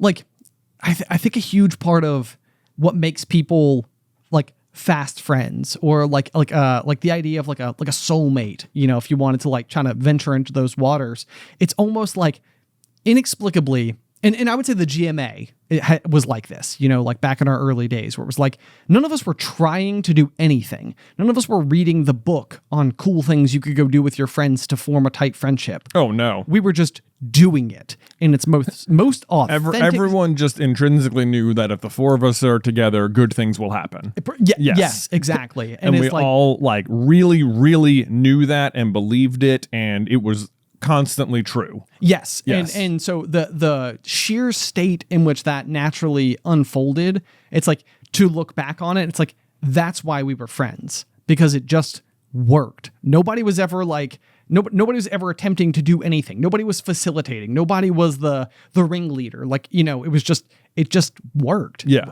I think a huge part of what makes people like fast friends or like the idea of like a soulmate, if you wanted to like try to venture into those waters, it's almost like inexplicably, and I would say the GMA was like this, like back in our early days where it was like none of us were trying to do anything. None of us were reading the book on cool things you could go do with your friends to form a tight friendship. Oh no. We were just doing it in its most authentic. Everyone just intrinsically knew that if the four of us are together, good things will happen. Yes, exactly. And we all like really, really knew that and believed it, and it was constantly true. Yes. And so the sheer state in which that naturally unfolded, it's like to look back on it, it's like that's why we were friends, because it just worked. Nobody was ever like nobody was ever attempting to do anything. Nobody was facilitating. Nobody was the ringleader. Like, it just worked. Yeah.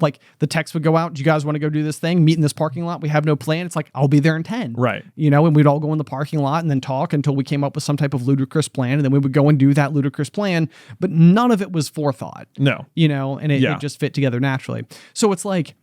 Like the text would go out. Do you guys want to go do this thing? Meet in this parking lot. We have no plan. It's like, I'll be there in 10. Right. And we'd all go in the parking lot and then talk until we came up with some type of ludicrous plan. And then we would go and do that ludicrous plan. But none of it was forethought. No. And it just fit together naturally. So it's like,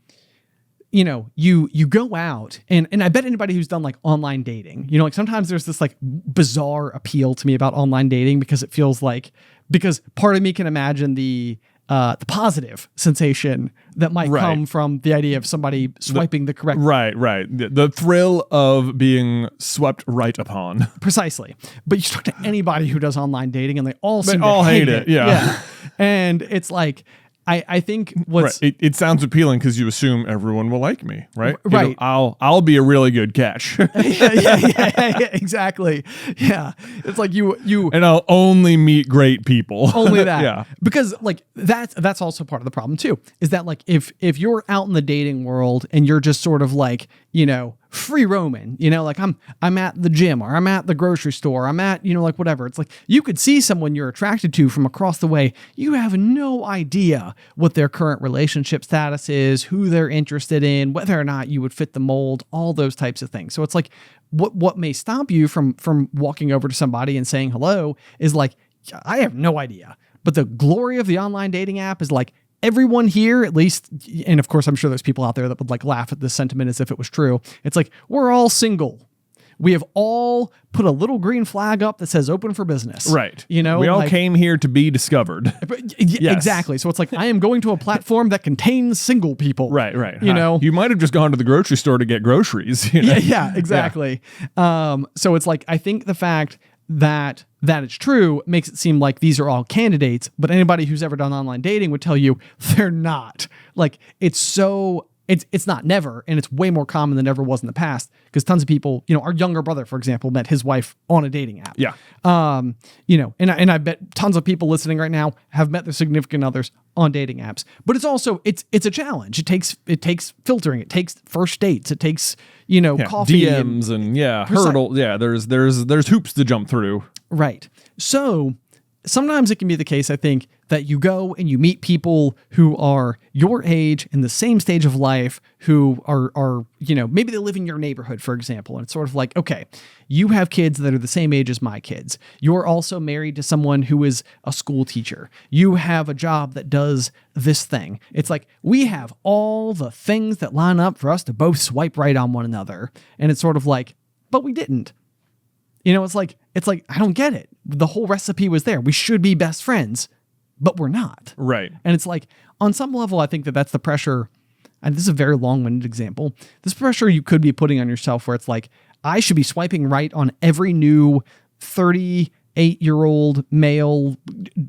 you go out and I bet anybody who's done like online dating, like sometimes there's this like bizarre appeal to me about online dating because it feels like, because part of me can imagine the positive sensation that might come from the idea of somebody swiping the correct. Right. The thrill of being swept right upon. Precisely. But you talk to anybody who does online dating and they all seem to hate it. Yeah. And it's like, I think what's it sounds appealing because you assume everyone will like me, right? Right. I'll be a really good catch. yeah, exactly. Yeah, it's like you and I'll only meet great people. Only that. Yeah, because like that's also part of the problem too. Is that like if you're out in the dating world and you're just sort of like free roaming, like I'm at the gym or I'm at the grocery store, I'm at like whatever. It's like you could see someone you're attracted to from across the way. You have no idea what their current relationship status is, who they're interested in, whether or not you would fit the mold, all those types of things. So it's like what may stop you from walking over to somebody and saying hello is like, I have no idea. But the glory of the online dating app is like, everyone here, at least, and of course, I'm sure there's people out there that would like laugh at this sentiment as if it was true. It's like, we're all single. We have all put a little green flag up that says open for business. Right. We all came here to be discovered. Yes. Exactly. So it's like, I am going to a platform that contains single people. Right. You might have just gone to the grocery store to get groceries. Yeah, exactly. So it's like, I think the fact that that it's true makes it seem like these are all candidates, but anybody who's ever done online dating would tell you they're not. Like, it's not never, and it's way more common than ever was in the past, because tons of people, our younger brother, for example, met his wife on a dating app. Yeah. And I bet tons of people listening right now have met their significant others on dating apps. But it's also, it's a challenge. It takes filtering. It takes first dates. It takes, coffee. DMs and hurdle. Yeah. There's hoops to jump through. Right. So sometimes it can be the case, I think, that you go and you meet people who are your age in the same stage of life, who are maybe they live in your neighborhood, for example. And it's sort of like, okay, you have kids that are the same age as my kids. You're also married to someone who is a school teacher. You have a job that does this thing. It's like, we have all the things that line up for us to both swipe right on one another. And it's sort of like, but we didn't. It's like, I don't get it. The whole recipe was there. We should be best friends, but we're not. Right. And it's like, on some level, I think that's the pressure. And this is a very long-winded example. This pressure you could be putting on yourself, where it's like, I should be swiping right on every new 38-year-old male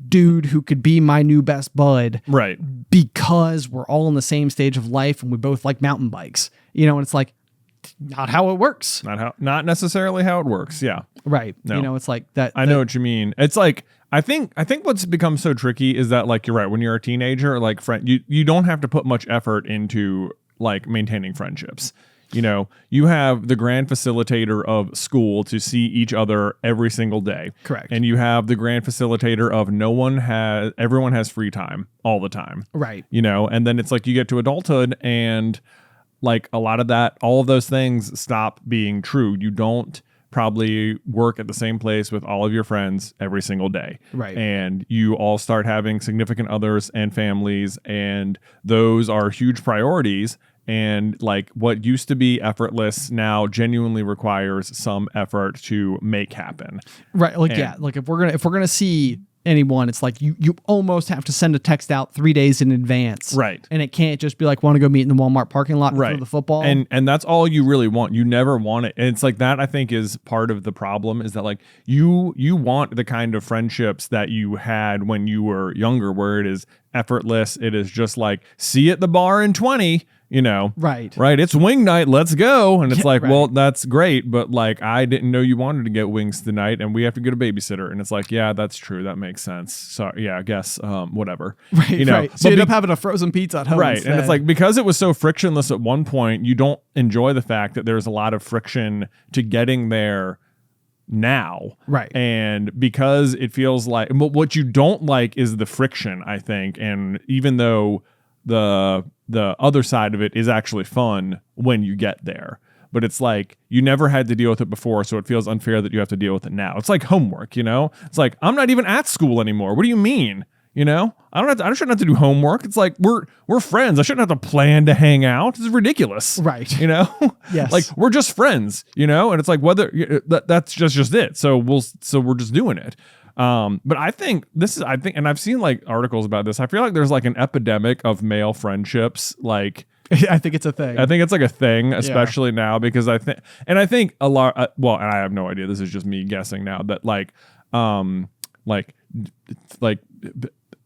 dude who could be my new best bud. Right. Because we're all in the same stage of life and we both like mountain bikes. And it's like, not how it works. Not necessarily how it works. Yeah. Right. No. It's like that. I know what you mean. It's like, I think what's become so tricky is that, like, you're right. When you're a teenager, like, you don't have to put much effort into, like, maintaining friendships. You have the grand facilitator of school to see each other every single day. Correct. And you have the grand facilitator of everyone has free time all the time. Right. And then it's like you get to adulthood and, like, a lot of that, all of those things stop being true. You don't probably work at the same place with all of your friends every single day. Right. And you all start having significant others and families, and those are huge priorities. And, like, what used to be effortless now genuinely requires some effort to make happen. Right. Like, like if we're gonna see anyone, it's like you almost have to send a text out 3 days in advance. Right. And it can't just be like, want to go meet in the Walmart parking lot for the football. And that's all you really want. You never want it. And it's like that, I think, is part of the problem, is that, like, you want the kind of friendships that you had when you were younger, where it is effortless. It is just like, see you at the bar in 20. Right. It's wing night. Let's go. And it's like, right. Well, that's great. But, like, I didn't know you wanted to get wings tonight and we have to get a babysitter. And it's like, yeah, that's true. That makes sense. So yeah, I guess, whatever. Right. Right. So you end up having a frozen pizza at home. Right. Instead. And it's like, because it was so frictionless at one point, you don't enjoy the fact that there's a lot of friction to getting there now. Right. And because it feels like, what you don't like is the friction, I think. And even though the other side of it is actually fun when you get there, but it's like, you never had to deal with it before, so it feels unfair that you have to deal with it now. It's like homework, It's like, I'm not even at school anymore. What do you mean? I shouldn't have to do homework. It's like, we're friends. I shouldn't have to plan to hang out. This is ridiculous. Right. Yes. Like, we're just friends, and it's like, whether that's just it. So we're just doing it. But I think and I've seen, like, articles about this. I feel like there's, like, an epidemic of male friendships. Like, I think it's a thing. I think it's like a thing, especially now, because I think a lot, and I have no idea. This is just me guessing now, that, like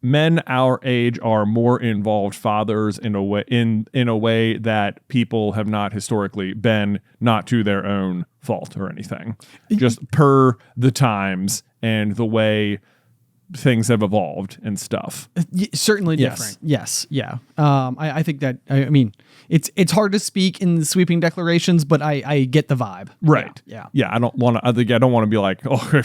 men our age are more involved fathers in a way that people have not historically been, not to their own fault or anything, just per the times and the way things have evolved and stuff. Certainly different. Yes. Yeah. I think that, I mean, it's hard to speak in sweeping declarations, but I get the vibe. Right. Yeah. I don't want to be like, oh,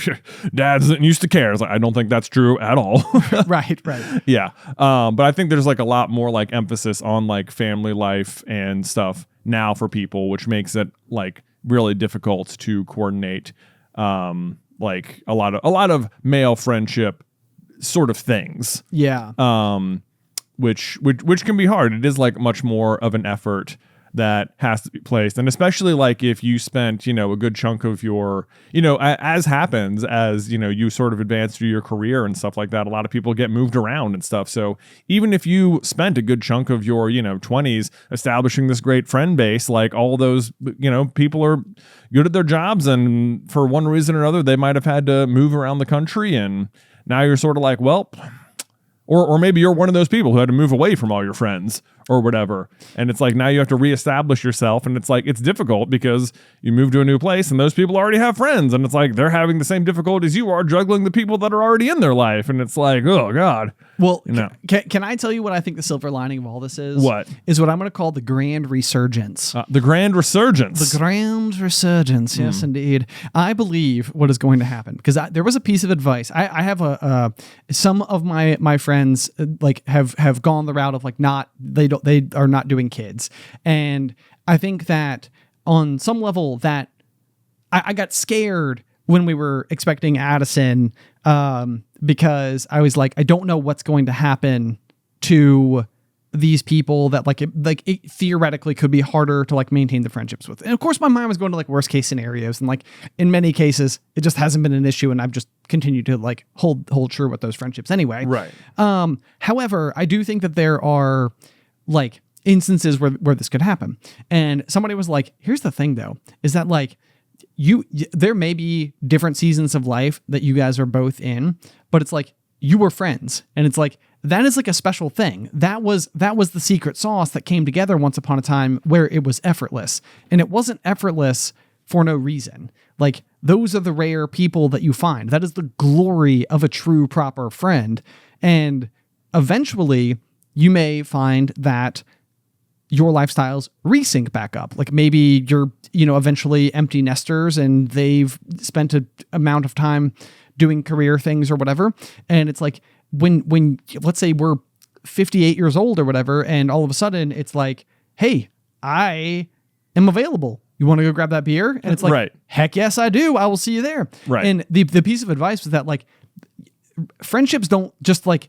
dad doesn't used to care. It's like, I don't think that's true at all. Right. Yeah. But I think there's, like, a lot more, like, emphasis on, like, family life and stuff now for people, which makes it, like, really difficult to coordinate, like, a lot of male friendship sort of things. Yeah. Which can be hard. It is, like, much more of an effort that has to be placed. And especially like if you spent, you know, a good chunk of your, you know, as happens as, you know, you sort of advance through your career and stuff like that, a lot of people get moved around and stuff. So even if you spent a good chunk of your, you know, 20s establishing this great friend base, like all those, you know, people are good at their jobs, and for one reason or another, they might have had to move around the country, and now you're sort of like, well, or maybe you're one of those people who had to move away from all your friends or whatever. And it's like, now you have to reestablish yourself. And it's like, it's difficult because you move to a new place and those people already have friends. And it's like, they're having the same difficulties you are juggling the people that are already in their life. And it's like, oh God. Well, you know. Can I tell you what I think the silver lining of all this is? What? Is what I'm going to call the grand resurgence. The grand resurgence. The grand resurgence. Yes, indeed. I believe what is going to happen, because there was a piece of advice. I have some of my friends like have gone the route of like they are not doing kids. And I think that on some level that I got scared when we were expecting Addison, because I was like, I don't know what's going to happen to these people that it theoretically could be harder to like maintain the friendships with. And of course my mind was going to like worst case scenarios. And like in many cases, it just hasn't been an issue. And I've just continued to like hold true with those friendships anyway. Right. However, I do think that there are like instances where this could happen. And somebody was like, here's the thing though, is that like, there may be different seasons of life that you guys are both in, but it's like you were friends, and it's like that is like a special thing. That was the secret sauce that came together once upon a time where it was effortless, and it wasn't effortless for no reason. Like those are the rare people that you find. That is the glory of a true proper friend, and eventually you may find that your lifestyles resync back up. Like maybe you're, you know, eventually empty nesters and they've spent an amount of time doing career things or whatever. And it's like when let's say we're 58 years old or whatever, and all of a sudden it's like, hey, I am available. You want to go grab that beer? And it's like, right. Heck yes, I do. I will see you there. Right. And the piece of advice was that like friendships don't just like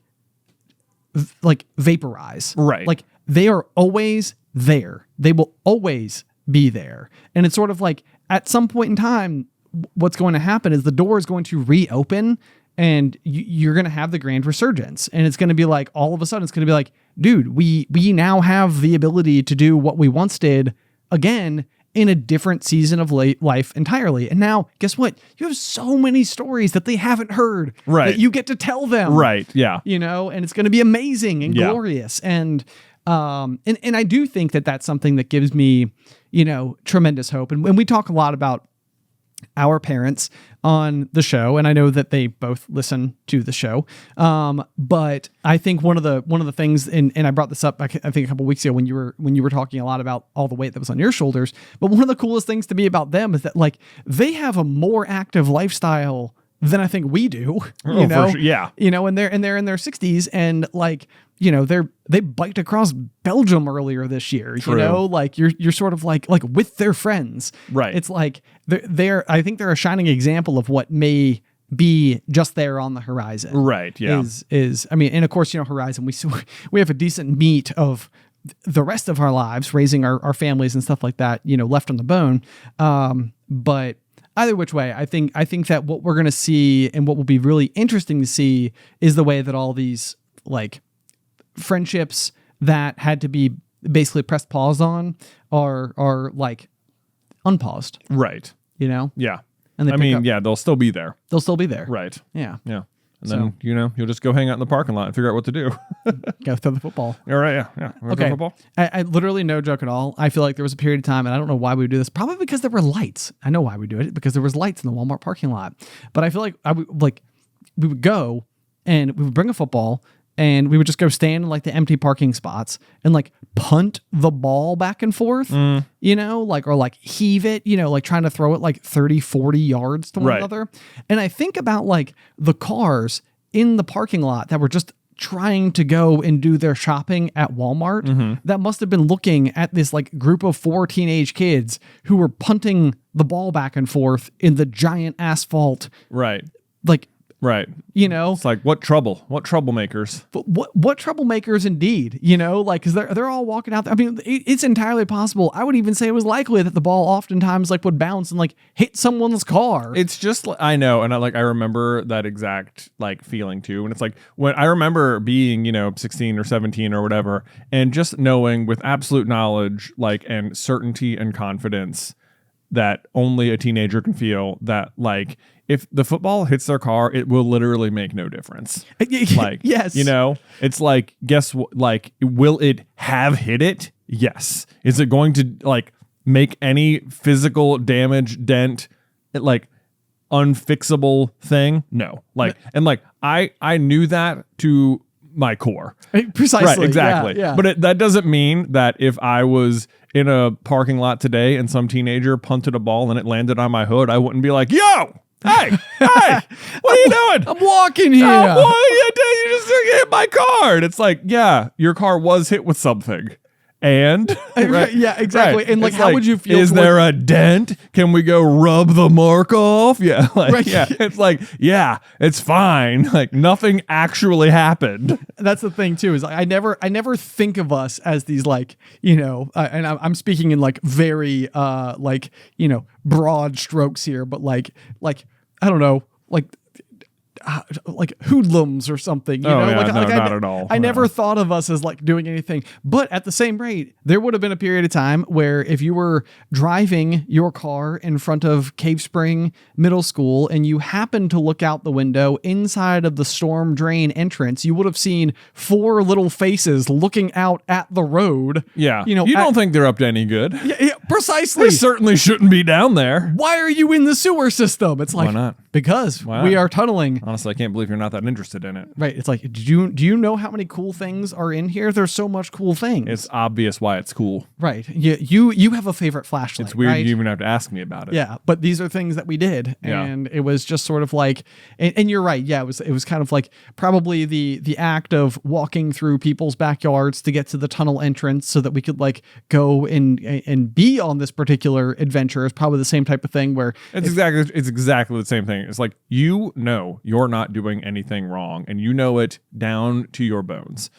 vaporize. Right. Like they are always there. They will always be there. And it's sort of like at some point in time, what's going to happen is the door is going to reopen, and you're going to have the grand resurgence. And it's going to be like, all of a sudden it's going to be like, dude, we now have the ability to do what we once did again in a different season of life entirely. And now guess what? You have so many stories that they haven't heard, right, that you get to tell them. Right. Yeah. You know, and it's going to be amazing and glorious. And I do think that that's something that gives me, you know, tremendous hope. And when we talk a lot about our parents on the show, and I know that they both listen to the show. But I think one of the things, and I brought this up, I think a couple weeks ago when you were talking a lot about all the weight that was on your shoulders. But one of the coolest things to me about them is that like they have a more active lifestyle than I think we do. You know, for sure. Yeah. You know, and they're in their 60s, and like, you know, they biked across Belgium earlier this year. True. You know, like you're sort of like with their friends. Right. It's like I think they're a shining example of what may be just there on the horizon. Right. Yeah. Is I mean, and of course, you know, horizon, we have a decent meat of the rest of our lives, raising our families and stuff like that, you know, left on the bone. But either which way, I think that what we're going to see, and what will be really interesting to see, is the way that all these like friendships that had to be basically pressed pause on are like unpaused. Right. You know? Yeah. And they'll still be there. They'll still be there. Right. Yeah. Yeah. And then, you know, you'll just go hang out in the parking lot and figure out what to do. Go throw the football. All right. Yeah. Yeah. Okay. Football? I literally, no joke at all, I feel like there was a period of time, and I don't know why we would do this, probably because there were lights. I know why we do it, because there was lights in the Walmart parking lot. But I feel like we would go and we would bring a football, and we would just go stand in like the empty parking spots and like punt the ball back and forth, you know, like, or like heave it, you know, like trying to throw it like 30, 40 yards to one another. And I think about like the cars in the parking lot that were just trying to go and do their shopping at Walmart, that must have been looking at this like group of 4 teenage kids who were punting the ball back and forth in the giant asphalt, right, like Right. You know, it's like, what troublemakers? But what troublemakers indeed, you know, like, cause they're all walking out there. I mean, it's entirely possible. I would even say it was likely that the ball oftentimes like would bounce and like hit someone's car. It's just, I know. And I remember that exact like feeling too. And it's like when I remember being, 16 or 17 or whatever, and just knowing with absolute knowledge, like, and certainty and confidence that only a teenager can feel that, like, if the football hits their car, it will literally make no difference. Like, yes. It's like, guess what? Like, will it have hit it? Yes. Is it going to like make any physical damage, dent, like unfixable thing? No. Like, and like, I knew that to my core. Precisely. Right, exactly. Yeah. But that doesn't mean that if I was in a parking lot today and some teenager punted a ball and it landed on my hood, I wouldn't be like, yo, hey, what are you doing? I'm walking here. You just hit my car. And it's like, yeah, your car was hit with something. And right, yeah, exactly. Right. And like, how would you feel? Is there a dent? Can we go rub the mark off? Yeah, like, right. Yeah. It's like, yeah, it's fine. Like nothing actually happened. That's the thing too. Is I never think of us as these like, and I'm speaking in like very broad strokes here, but like I don't know, like hoodlums or something, not at all. I never thought of us as like doing anything, but at the same rate, there would have been a period of time where if you were driving your car in front of Cave Spring Middle School and you happened to look out the window inside of the storm drain entrance, you would have seen 4 little faces looking out at the road. Yeah. You don't think they're up to any good. Yeah, precisely. They certainly shouldn't be down there. Why are you in the sewer system? It's like, why not? Because we are tunneling. Honestly, I can't believe you're not that interested in it. Right. It's like, do you know how many cool things are in here? There's so much cool things. It's obvious why it's cool. Right. You have a favorite flashlight. It's weird right? you even have to ask me about it. Yeah, but these are things that we did, and it was just sort of like, and you're right. Yeah, it was kind of like probably the act of walking through people's backyards to get to the tunnel entrance so that we could like go and be on this particular adventure is probably the same type of thing where it's exactly the same thing. It's like, you're not doing anything wrong, and you know it down to your bones.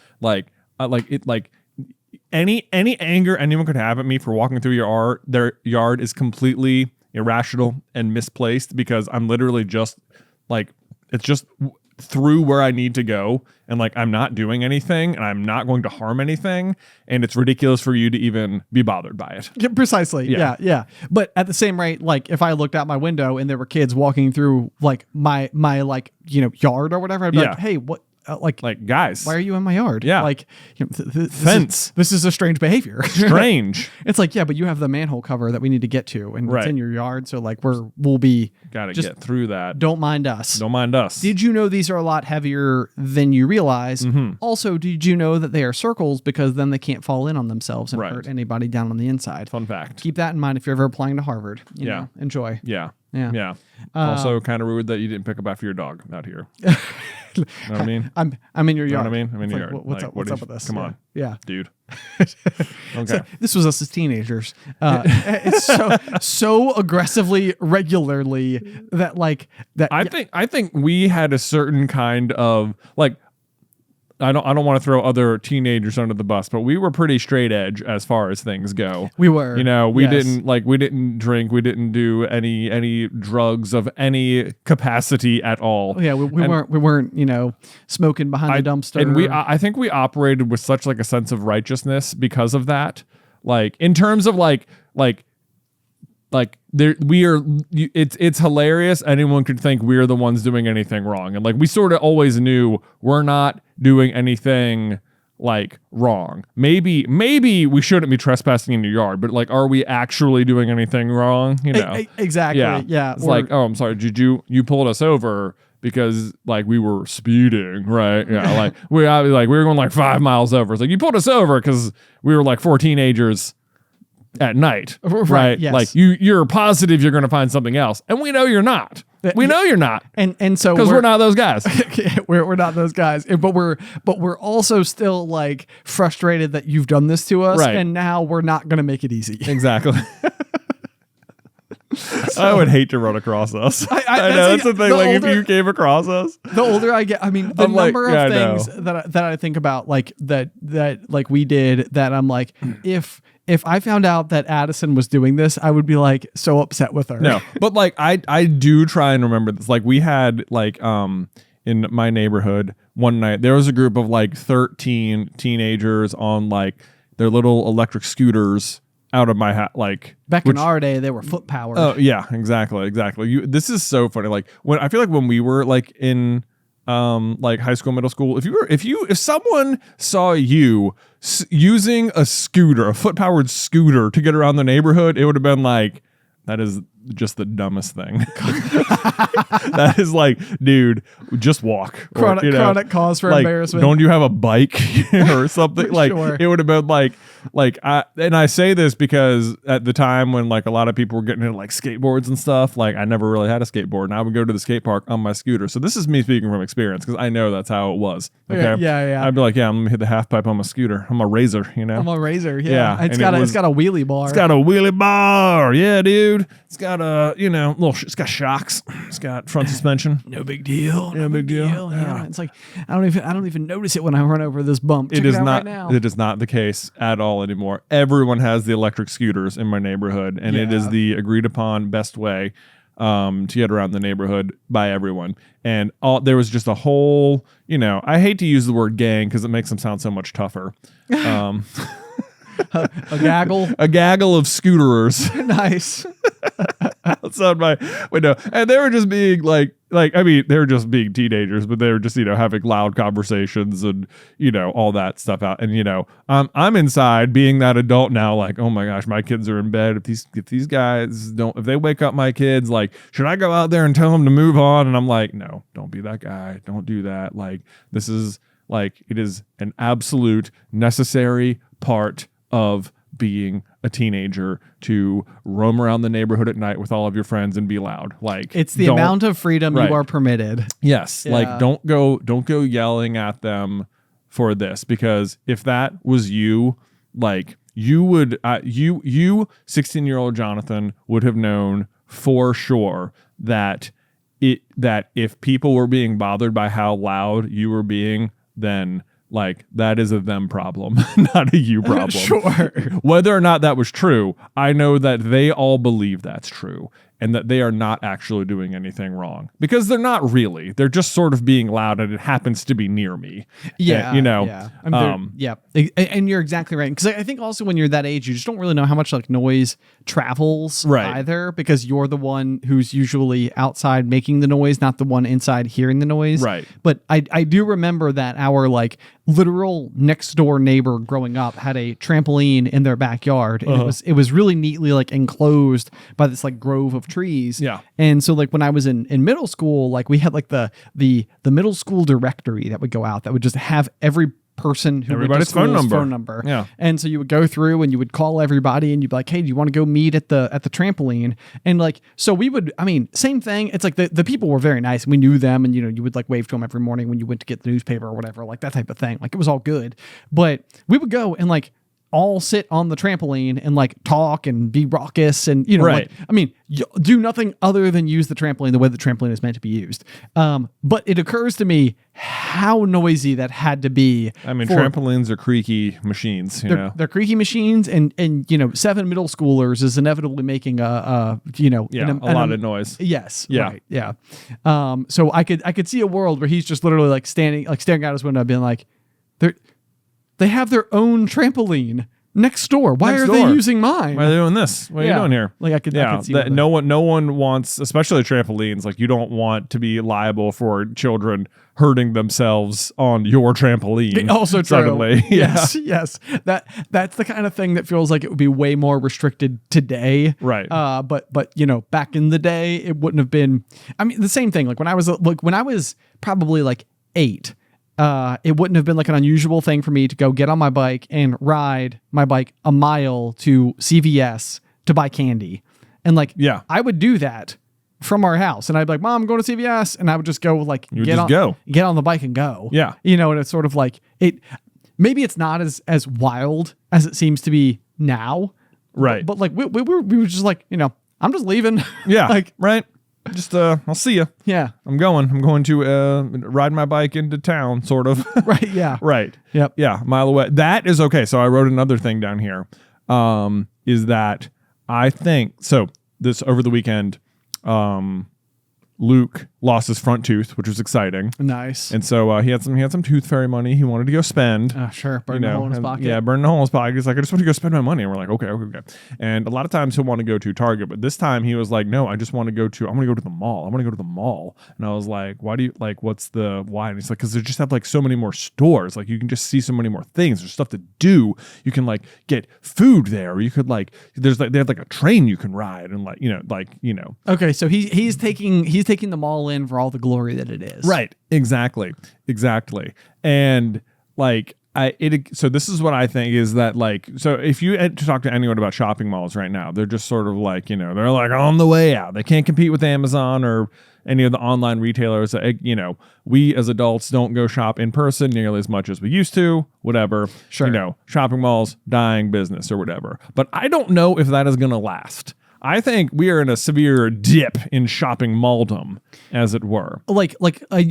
Any anger anyone could have at me for walking through their yard is completely irrational and misplaced, because I'm literally just like, it's just through where I need to go, and like I'm not doing anything and I'm not going to harm anything, and it's ridiculous for you to even be bothered by it. Yeah, precisely. Yeah. But at the same rate, like if I looked out my window and there were kids walking through like my like yard or whatever, I'd be like, hey, what? Like guys, why are you in my yard? Yeah, like fence. This is a strange behavior. Strange. It's like, yeah, but you have the manhole cover that we need to get to, and it's in your yard, so like we'll be gotta get through that. Don't mind us. Don't mind us. Did you know these are a lot heavier than you realize? Mm-hmm. Also, did you know that they are circles, because then they can't fall in on themselves and hurt anybody down on the inside? Fun fact. Keep that in mind if you're ever applying to Harvard. You know, enjoy. Yeah. Also, kind of rude that you didn't pick up after your dog out here. You know what I mean? I'm in your yard. You know what I mean? I'm in your yard. What's up with this? Come on. Yeah. Dude. Okay. So, this was us as teenagers. It's so aggressively, regularly that like that. I think we had a certain kind of like, I don't want to throw other teenagers under the bus, but we were pretty straight edge as far as things go. We were. We didn't drink, we didn't do any drugs of any capacity at all. Yeah, we weren't smoking behind the dumpster. And I think we operated with such like a sense of righteousness because of that. Like in terms of like there we are, it's hilarious. Anyone could think we're the ones doing anything wrong, and like we sort of always knew we're not doing anything like wrong. Maybe we shouldn't be trespassing in your yard, but like, are we actually doing anything wrong? Exactly. Yeah. It's like, oh, I'm sorry. Did you pulled us over because like we were speeding, right? Yeah. Like we were going like 5 miles over. It's like you pulled us over because we were like 4 teenagers at night, right? Yes. Like you're positive you're going to find something else, and we know you're not. We know you're not, and so because we're not those guys. we're not those guys, but we're also still like frustrated that you've done this to us, right? And now we're not going to make it easy. Exactly. I would hate to run across us. I know that's the thing. Like older, if you came across us, the older I get, I mean, the number of things that I think about, like that like we did, that I'm like, if I found out that Addison was doing this, I would be like so upset with her. No, but like I do try and remember this. Like we had like in my neighborhood one night, there was a group of like 13 teenagers on like their little electric scooters out of my hat, like back in our day, they were foot powered. Oh yeah, exactly. This is so funny. Like when I feel like when we were like in like high school, middle school, if someone saw you using a scooter, a foot powered scooter to get around the neighborhood, it would have been like, that is just the dumbest thing. That is like, dude, just walk. Chronic cause for like, embarrassment. Don't you have a bike or something? Like sure. It would have been like and I say this because at the time when like a lot of people were getting into like skateboards and stuff, like I never really had a skateboard, and I would go to the skate park on my scooter. So this is me speaking from experience because I know that's how it was. Okay. Yeah. I'd be like, I'm gonna hit the half pipe on my scooter. I'm a razor, you know. I'm a razor. Yeah. It's got a wheelie bar. It's got a wheelie bar. Yeah, dude. It's got a it's got shocks. It's got front suspension. No big deal. No big deal. Yeah. It's like I don't even notice it when I run over this bump. It is not. It is not the case at all anymore. Everyone has the electric scooters in my neighborhood, and it is the agreed upon best way to get around the neighborhood by everyone. And there was just a whole, I hate to use the word gang because it makes them sound so much tougher. A gaggle? A gaggle of scooterers. Nice. Outside my window. And they were just being they were just being teenagers, but they were just, having loud conversations and, all that stuff out. And, I'm inside being that adult now, like, oh my gosh, my kids are in bed. If these guys if they wake up my kids, like, should I go out there and tell them to move on? And I'm like, no, don't be that guy. Don't do that. Like, this is like, it is an absolute necessary part of being a teenager to roam around the neighborhood at night with all of your friends and be loud. Like, it's the amount of freedom you are permitted. Yes. Yeah. Like don't go yelling at them for this, because if that was you, like you would, you 16-year-old Jonathan would have known for sure that if people were being bothered by how loud you were being, then like that is a them problem, not a you problem. Sure. Whether or not that was true, I know that they all believe that's true and that they are not actually doing anything wrong, because they're not really. They're just sort of being loud, and it happens to be near me. Yeah. Yeah. And you're exactly right. Because I think also when you're that age, you just don't really know how much like noise travels either, because you're the one who's usually outside making the noise, not the one inside hearing the noise. Right. But I do remember that our like literal next door neighbor growing up had a trampoline in their backyard, and it was really neatly like enclosed by this like grove of trees. Yeah. And so like when I was in middle school, like we had like the middle school directory that would go out that would just have every person who everybody's phone number. Yeah. And so you would go through and you would call everybody and you'd be like, hey, do you want to go meet at the trampoline? And like, so we would, same thing. It's like the people were very nice and we knew them, and you would like wave to them every morning when you went to get the newspaper or whatever, like that type of thing. Like it was all good. But we would go and like all sit on the trampoline and like talk and be raucous and do nothing other than use the trampoline the way the trampoline is meant to be used. But it occurs to me how noisy that had to be. Trampolines are creaky machines. They're creaky machines, and 7 middle schoolers is inevitably making a lot of noise. Yes. Yeah. Right. Yeah. So I could see a world where he's just literally like staring out his window, being like, they have their own trampoline next door. Why are they using mine? Why are they doing this? What are you doing here? Like I could see that. No one wants, especially trampolines. Like you don't want to be liable for children hurting themselves on your trampoline. Also true. Suddenly. Yes. That's the kind of thing that feels like it would be way more restricted today. Right. But back in the day, it wouldn't have been. The same thing. Like when I was probably like 8. It wouldn't have been like an unusual thing for me to go get on my bike and ride my bike a mile to CVS to buy candy. And I would do that from our house, and I'd be like, Mom, I'm going to CVS. And I would just go like, get on the bike and go. Yeah. And it's sort of like maybe it's not as wild as it seems to be now. Right. But like, we were just like, I'm just leaving. Yeah. Like, right. Just, I'll see you. Yeah. I'm going to ride my bike into town, sort of. Right. Yeah. Right. Yep. Yeah. Mile away. That is okay. So I wrote another thing down here. Is that I think, so this over the weekend, Luke lost his front tooth, which was exciting. Nice. And so he had some tooth fairy money he wanted to go spend. Sure. Burn a hole in his pocket. Yeah, burn a hole in his pocket. He's like, I just want to go spend my money. And we're like, okay. And a lot of times he'll want to go to Target, but this time he was like, no, I want to go to the mall. I want to go to the mall. And I was like, why? What's the why? And he's like, because they just have like so many more stores. Like you can just see so many more things. There's stuff to do. You can like get food there. Or you could like, they have like a train you can ride and Okay, so he's taking the mall in for all the glory that it is. Right. Exactly. And like so this is what I think is that like, so if you talk to anyone about shopping malls right now, they're just sort of like, they're like on the way out. They can't compete with Amazon or any of the online retailers. We as adults don't go shop in person nearly as much as we used to, whatever. Sure. Shopping malls, dying business or whatever. But I don't know if that is going to last. I think we are in a severe dip in shopping malldom, as it were.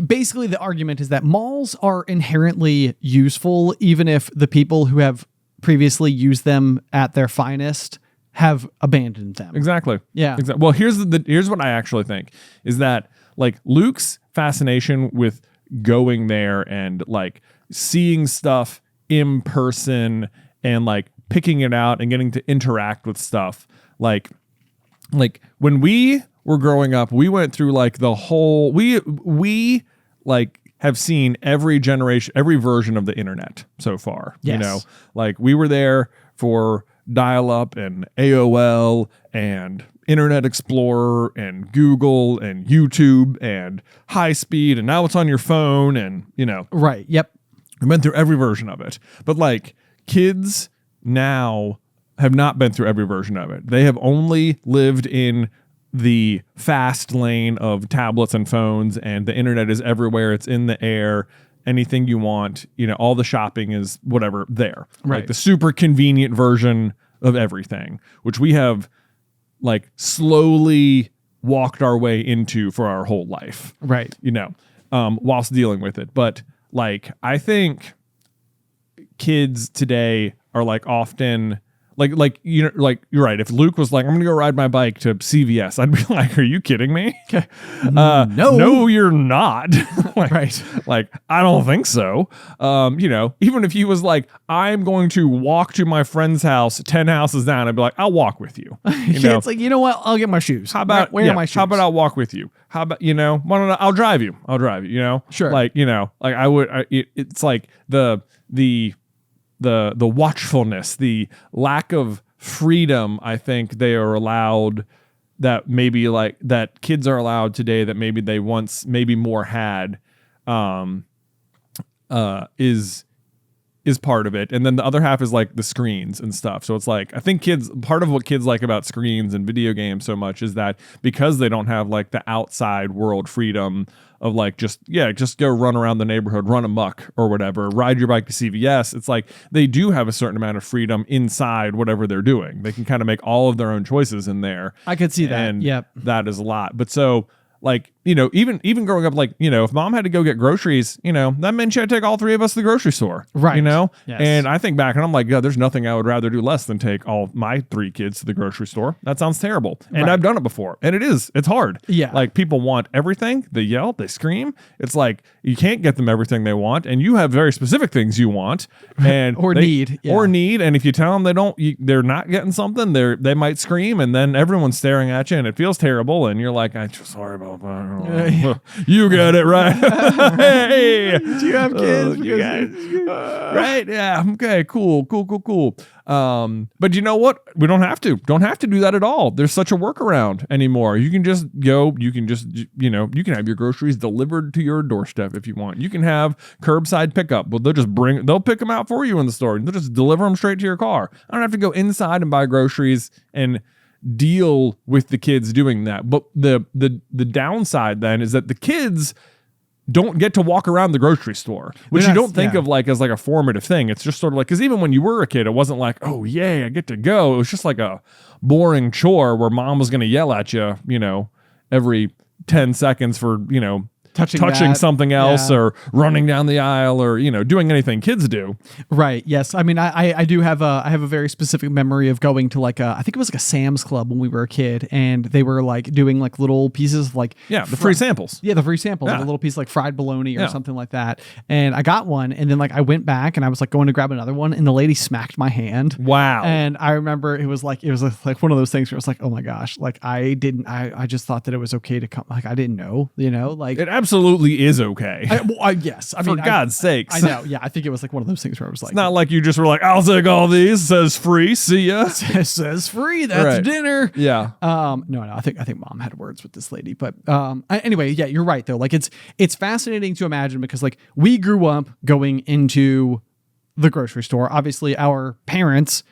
Basically the argument is that malls are inherently useful, even if the people who have previously used them at their finest have abandoned them. Exactly. Yeah. Exactly. Well, here's what I actually think is that like Luke's fascination with going there and like seeing stuff in person and like picking it out and getting to interact with stuff like when we were growing up, we went through like the whole, we like have seen every version of the internet so far. Yes. Like we were there for dial-up and AOL and Internet Explorer and Google and YouTube and high speed, and now it's on your phone and Right. Yep. We went through every version of it. But like kids now have not been through every version of it. They have only lived in the fast lane of tablets and phones, and the internet is everywhere. It's in the air. Anything you want, all the shopping is whatever there. Right. Like the super convenient version of everything, which we have like slowly walked our way into for our whole life. Right. Whilst dealing with it. But like, I think kids today are like often like you're right. If Luke was like, I'm gonna go ride my bike to CVS, I'd be like, are you kidding me? No, you're not. Right. Like, I don't think so. Even if he was like, I'm going to walk to my friend's house 10 houses down, I'd be like, I'll walk with you. It's like, you know what? I'll get my shoes. How about where are my shoes? How about I'll walk with you? How about why don't I'll drive you? Sure. Like like I would. It's like the watchfulness, the lack of freedom, I think they are allowed that maybe like that kids are allowed today that maybe they once maybe more had is part of it. And then the other half is like the screens and stuff. So it's like, I think part of what kids like about screens and video games so much is that because they don't have like the outside world freedom of like, just go run around the neighborhood, run amok or whatever, ride your bike to CVS. It's like they do have a certain amount of freedom inside whatever they're doing. They can kind of make all of their own choices in there. I could see that. And yep. That is a lot. But so like, even growing up, like, if mom had to go get groceries, that meant she had to take all three of us to the grocery store. Right. Yes. And I think back and I'm like, yeah, there's nothing I would rather do less than take all my three kids to the grocery store. That sounds terrible. And right. I've done it before. And it's hard. Yeah. Like people want everything. They yell, they scream. It's like, you can't get them everything they want. And you have very specific things you want and need. Yeah. Or need. And if you tell them they're not getting something, they might scream and then everyone's staring at you and it feels terrible. And you're like, I'm just sorry about that. You got it right. Hey, do you have kids? You guys, right? Yeah. Okay. Cool. But you know what? We don't have to do that at all. There's such a workaround anymore. You can just go. You can just you can have your groceries delivered to your doorstep if you want. You can have curbside pickup. Well, they'll pick them out for you in the store. They'll just deliver them straight to your car. I don't have to go inside and buy groceries and deal with the kids doing that. But the downside then is that the kids don't get to walk around the grocery store, which you don't think of like as like a formative thing. It's just sort of like, because even when you were a kid, it wasn't like, oh yay, I get to go. It was just like a boring chore where mom was going to yell at you, every 10 seconds for, touching something else or running down the aisle or, doing anything kids do. Right. Yes. I mean, I do have I have a very specific memory of going to like I think it was like a Sam's Club when we were a kid, and they were like doing like little pieces of like the free samples. Yeah, the free samples, like a little piece like fried bologna or something like that. And I got one, and then like I went back and I was like going to grab another one, and the lady smacked my hand. Wow. And I remember it was like one of those things where it was like, oh my gosh, like I just thought that it was okay to come, like I didn't know, like it absolutely is okay. Yes. I mean, for God's sakes. I know. Yeah. I think it was like one of those things where I was like, it's not like you just were like, I'll take all these. It says free. See ya. It says free. That's dinner. Yeah. No. I think mom had words with this lady, but anyway, yeah, you're right though. Like it's fascinating to imagine because like we grew up going into the grocery store. Obviously, our parents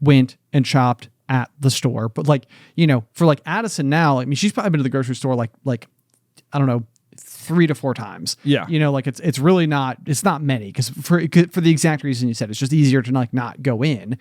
went and shopped at the store, but like for like Addison now, I mean, she's probably been to the grocery store like I don't know, 3 to 4 times. Yeah. Like it's really not, it's not many because for the exact reason you said, it's just easier to like not go in.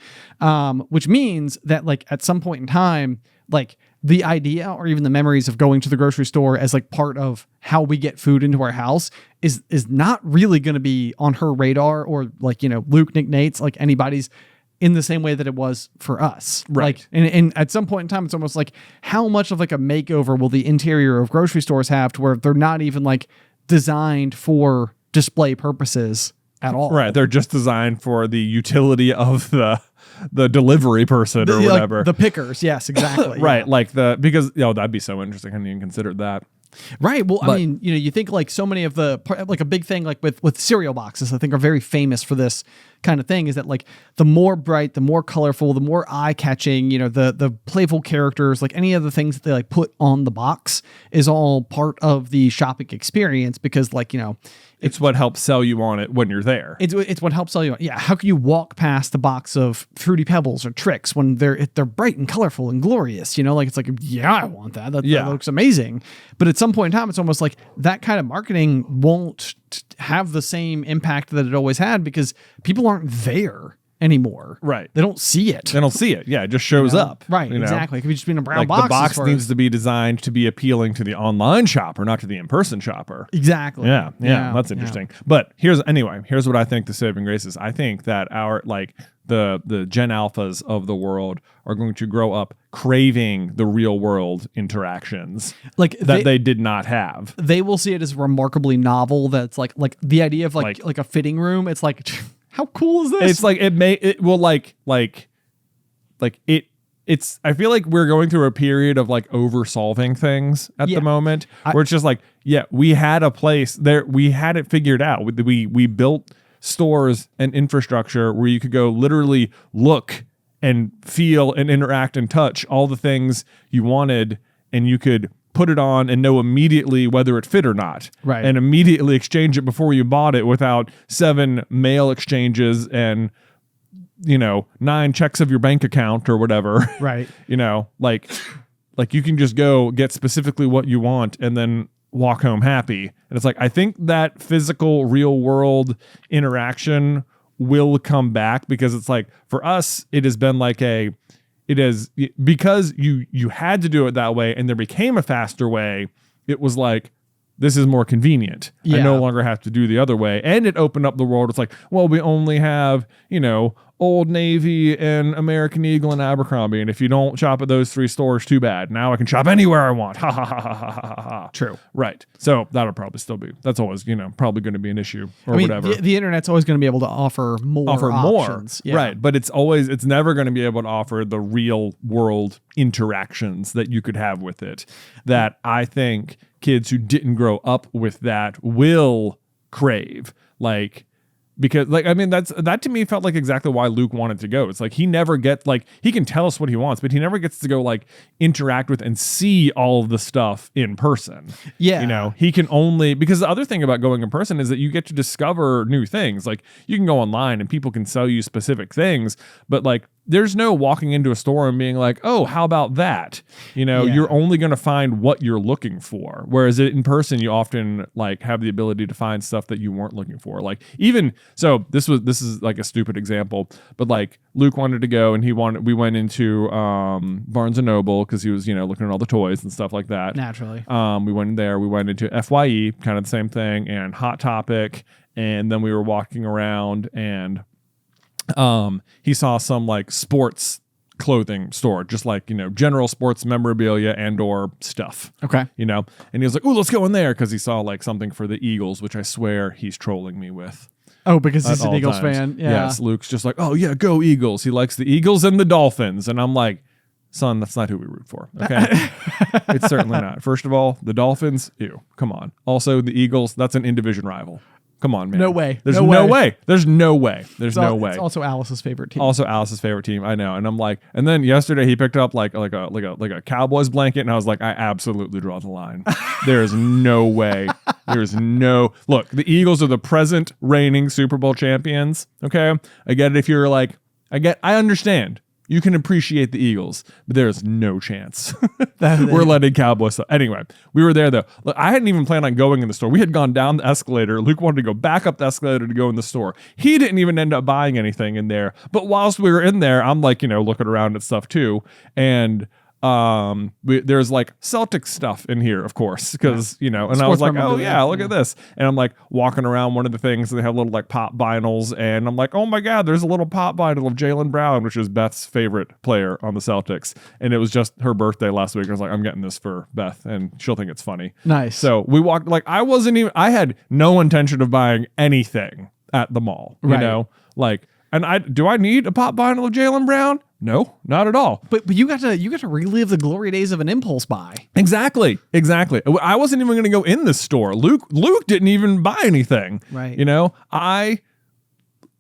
Which means that like at some point in time, like the idea or even the memories of going to the grocery store as like part of how we get food into our house is not really going to be on her radar or like, Luke, Nick, Nate's, like anybody's in the same way that it was for us. Right. Like, and at some point in time, it's almost like how much of like a makeover will the interior of grocery stores have to where they're not even like designed for display purposes at all. Right. They're just designed for the utility of the delivery person or whatever. Like the pickers. Yes, exactly. Right. Yeah. Because that'd be so interesting. I hadn't even considered that. Right. Well, I mean, you think like so many of the, like a big thing like with cereal boxes, I think are very famous for this kind of thing is that like the more bright, the more colorful, the more eye catching, the playful characters, like any of the things that they like put on the box is all part of the shopping experience because like, it's what helps sell you on it when you're there. It's what helps sell you on. Yeah. How can you walk past the box of Fruity Pebbles or Trix when they're bright and colorful and glorious, like it's like, yeah, I want that. That looks amazing. But at some point in time, it's almost like that kind of marketing won't have the same impact that it always had because people aren't there anymore. Right. They don't see it. Yeah. It just shows up. Right. Exactly. It could be just being a brown box. The box needs to be designed to be appealing to the online shopper, not to the in-person shopper. Exactly. Yeah. That's interesting. Yeah. But here's what I think the saving grace is. I think that our the Gen Alphas of the world are going to grow up craving the real world interactions like they did not have. They will see it as remarkably novel. That's like the idea of like a fitting room. It's like, how cool is this? It's like it's I feel like we're going through a period of like over solving things at the moment where it's just like, we had a place there. We had it figured out. We built stores and infrastructure where you could go literally look and feel and interact and touch all the things you wanted, and you could put it on and know immediately whether it fit or not. Right. And immediately exchange it before you bought it without 7 mail exchanges and 9 checks of your bank account or whatever. Right. Like you can just go get specifically what you want and then walk home happy. And it's like, I think that physical real world interaction will come back because it's like, for us, it has been like because you had to do it that way and there became a faster way. It was like, this is more convenient. I no longer have to do the other way. And it opened up the world. It's like, well, we only have, Old Navy and American Eagle and Abercrombie. And if you don't shop at those 3 stores, too bad. Now I can shop anywhere I want. Ha ha ha ha ha ha ha. True. Right. So that'll probably still be, that's always, probably going to be an issue or whatever. The internet's always going to be able to offer more options. Yeah. Right. But it's never going to be able to offer the real world interactions that you could have with it that I think kids who didn't grow up with that will crave. Because that to me felt like exactly why Luke wanted to go. It's like he never gets he can tell us what he wants, but he never gets to go interact with and see all of the stuff in person. Yeah. He can only, because the other thing about going in person is that you get to discover new things. Like you can go online and people can sell you specific things, but there's no walking into a store and being like, oh, how about that? You're only going to find what you're looking for. Whereas in person, you often like have the ability to find stuff that you weren't looking for. Like even, so this is like a stupid example, but like Luke wanted to go and we went into Barnes & Noble because he was, looking at all the toys and stuff like that. Naturally. We went in there, we went into FYE, kind of the same thing, and Hot Topic. And then we were walking around and he saw some like sports clothing store, just like, general sports memorabilia and or stuff. Okay. And he was like, oh, let's go in there because he saw like something for the Eagles, which I swear he's trolling me with. Oh, because he's an Eagles fan. Yeah. Yes. Luke's just like, oh yeah, go Eagles. He likes the Eagles and the Dolphins. And I'm like, son, that's not who we root for. Okay. It's certainly not. First of all, the Dolphins, ew, come on. Also the Eagles, that's an in-division rival. Come on, man. No way. There's no way. There's no way. There's no way. It's also Alice's favorite team. I know. And I'm like, and then yesterday he picked up like a Cowboys blanket, and I was like, I absolutely draw the line. There is no way. There's no look. The Eagles are the present reigning Super Bowl champions. Okay, I get it. If you're like, I understand. You can appreciate the Eagles, but there's no chance we're letting Cowboys. Anyway, we were there though. Look, I hadn't even planned on going in the store. We had gone down the escalator. Luke wanted to go back up the escalator to go in the store. He didn't even end up buying anything in there. But whilst we were in there, I'm like, looking around at stuff too. And there's like Celtic stuff in here, of course, because and I was like, oh yeah, look at this, and I'm like walking around one of the things, and they have little like pop vinyls, and I'm like, oh my god, there's a little pop vinyl of Jaylen Brown, which is Beth's favorite player on the Celtics, and it was just her birthday last week. I was like, I'm getting this for Beth, and she'll think it's funny. Nice. So we walked, like I had no intention of buying anything at the mall, like. And do I need a pop vinyl of Jaylen Brown? No, not at all. But you got to relive the glory days of an impulse buy. Exactly. I wasn't even going to go in this store. Luke didn't even buy anything. Right. I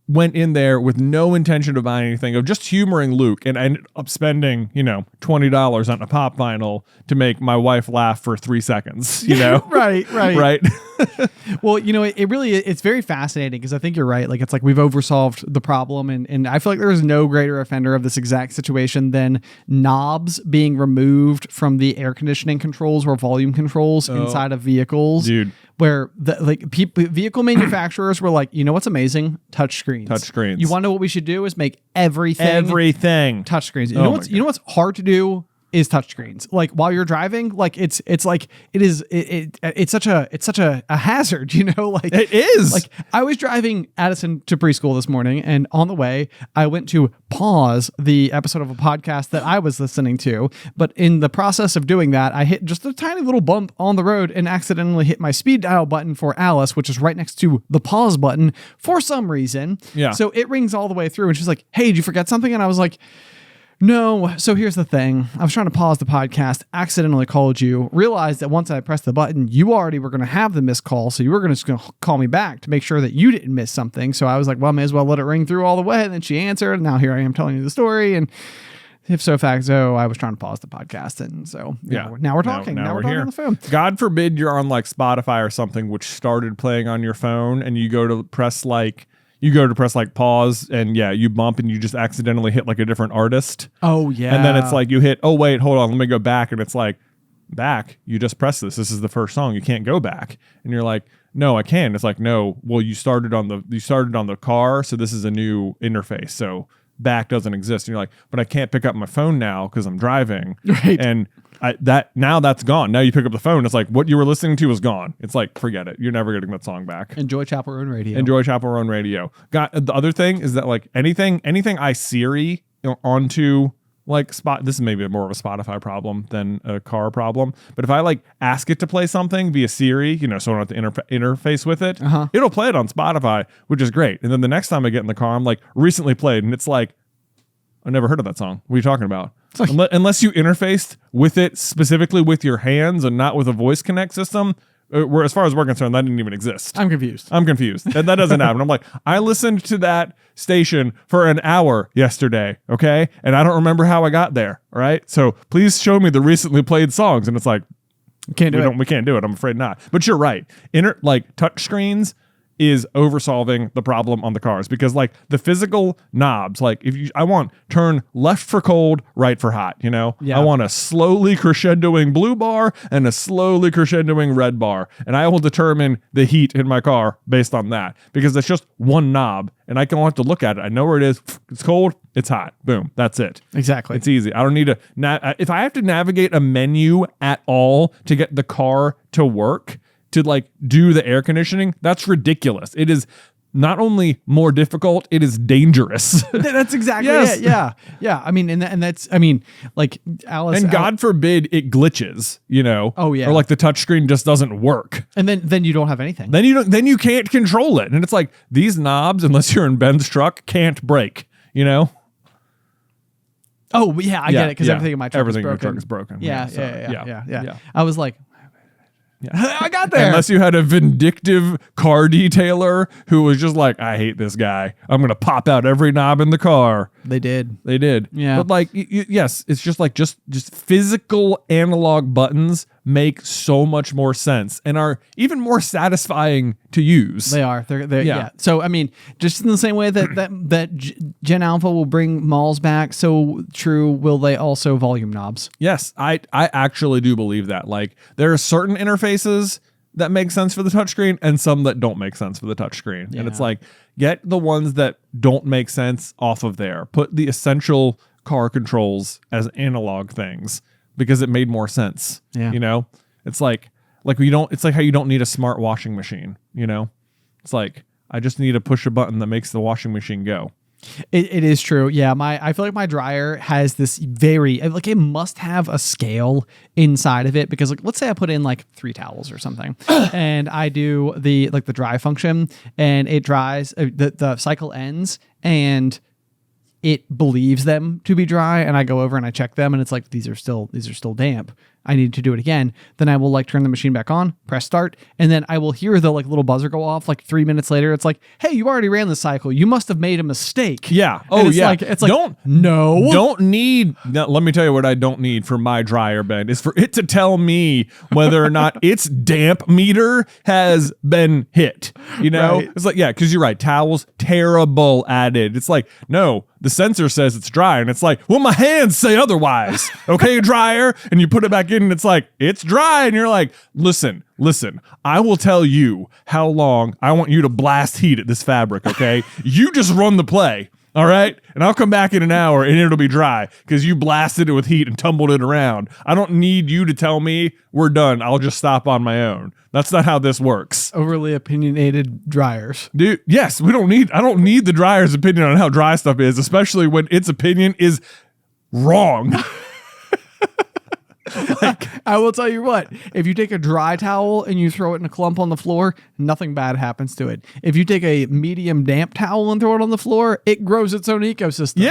went in there with no intention of buying anything, of just humoring Luke, and I ended up spending, $20 on a pop vinyl to make my wife laugh for 3 seconds, Right. Well, it's very fascinating because I think you're right. Like, it's like we've oversolved the problem, and I feel like there is no greater offender of this exact situation than knobs being removed from the air conditioning controls or volume controls inside of vehicles. Dude. Where vehicle manufacturers were like, what's amazing? Touchscreens. You want to know what we should do is make everything touchscreens. You know what's hard to do is touchscreens. Like while you're driving, like it's such a hazard, like it is. Like I was driving Addison to preschool this morning, and on the way I went to pause the episode of a podcast that I was listening to, but in the process of doing that, I hit just a tiny little bump on the road and accidentally hit my speed dial button for Alice, which is right next to the pause button for some reason. Yeah. So it rings all the way through, and she's like, "Hey, did you forget something?" And I was like, no. So here's the thing. I was trying to pause the podcast, accidentally called you, realized that once I pressed the button, you already were going to have the missed call. So you were going to call me back to make sure that you didn't miss something. So I was like, well, I may as well let it ring through all the way. And then she answered. And now here I am telling you the story. And if so facto, I was trying to pause the podcast. And so now we're talking. Now we're talking on the phone. God forbid you're on like Spotify or something, which started playing on your phone, and you go to press pause, and you bump and you just accidentally hit like a different artist. Oh yeah. And then it's like you hit, oh wait, hold on, let me go back. And it's like, back, you just pressed this. This is the first song. You can't go back. And you're like, no, I can. It's like, no, well, you started on the car, so this is a new interface. So back doesn't exist. And you're like, but I can't pick up my phone now because I'm driving. Right. And now that's gone. Now you pick up the phone. It's like what you were listening to was gone. It's like, forget it. You're never getting that song back. Enjoy Chaperone Radio. The other thing is that like anything I Siri onto like this is maybe more of a Spotify problem than a car problem. But if I like ask it to play something via Siri, so I don't have to interface with it, it'll play it on Spotify, which is great. And then the next time I get in the car, I'm like, recently played, and it's like, I never heard of that song. What are you talking about? Like, unless you interfaced with it specifically with your hands and not with a voice connect system, where as far as we're concerned, that didn't even exist. I'm confused. And that doesn't happen. I'm like, I listened to that station for an hour yesterday, okay? And I don't remember how I got there, all right? So please show me the recently played songs. And it's like, we can't do it. I'm afraid not. But you're right. Touch screens, is oversolving the problem on the cars, because like the physical knobs, like I want turn left for cold, right for hot, you know? Yeah. I want a slowly crescendoing blue bar and a slowly crescendoing red bar. And I will determine the heat in my car based on that, because it's just one knob and I don't have to look at it. I know where it is. It's cold, it's hot. Boom. That's it. Exactly. It's easy. I don't need to, if I have to navigate a menu at all to get the car to work, to like do the air conditioning, that's ridiculous. It is not only more difficult, it is dangerous. That's exactly yes. it. Yeah. Yeah. I mean, and that's, I mean, like Alice. And God forbid it glitches, you know? Oh, yeah. Or like the touchscreen just doesn't work. And then you don't have anything. Then you can't control it. And it's like these knobs, unless you're in Ben's truck, can't break, you know? Oh, yeah, I get it, because everything in my truck everything is broken. in your truck is broken. Yeah. I was like, yeah. I got there. Unless you had a vindictive car detailer who was just like, I hate this guy. I'm going to pop out every knob in the car. They did. Yeah. But like, yes, it's just like, just physical analog buttons make so much more sense and are even more satisfying to use. They are. They're yeah. So, I mean, just in the same way that Gen Alpha will bring malls back, so true will they also volume knobs. Yes, I actually do believe that. Like, there are certain interfaces that make sense for the touchscreen and some that don't make sense for the touchscreen. Yeah. And it's like, get the ones that don't make sense off of there. Put the essential car controls as analog things, because it made more sense. Yeah. You know, it's like it's like how you don't need a smart washing machine, you know, it's like, I just need to push a button that makes the washing machine go. It is true. Yeah. I feel like my dryer has this it must have a scale inside of it, because like, let's say I put in like 3 towels or something and I do the dry function and it dries, the cycle ends and it believes them to be dry, and I go over and I check them and it's like, these are still damp. I need to do it again. Then I will like turn the machine back on, press start, and then I will hear the like little buzzer go off like 3 minutes later. It's like, hey, you already ran the cycle. You must have made a mistake. Yeah. And it's like don't need. Now, let me tell you what I don't need for my dryer, Ben, is for it to tell me whether or not its damp meter has been hit. You know, It's like, yeah, because you're right. Towels, terrible added. It's like, no, the sensor says it's dry, and it's like, well, my hands say otherwise. Okay, dryer, and you put it back in, and it's like, it's dry, and you're like, listen, I will tell you how long I want you to blast heat at this fabric, okay? You just run the play, all right? And I'll come back in an hour, and it'll be dry, because you blasted it with heat and tumbled it around. I don't need you to tell me we're done. I'll just stop on my own. That's not how this works. Overly opinionated dryers. Dude, yes, I don't need the dryer's opinion on how dry stuff is, especially when its opinion is wrong. I will tell you what, if you take a dry towel and you throw it in a clump on the floor, nothing bad happens to it. If you take a medium damp towel and throw it on the floor, it grows its own ecosystem.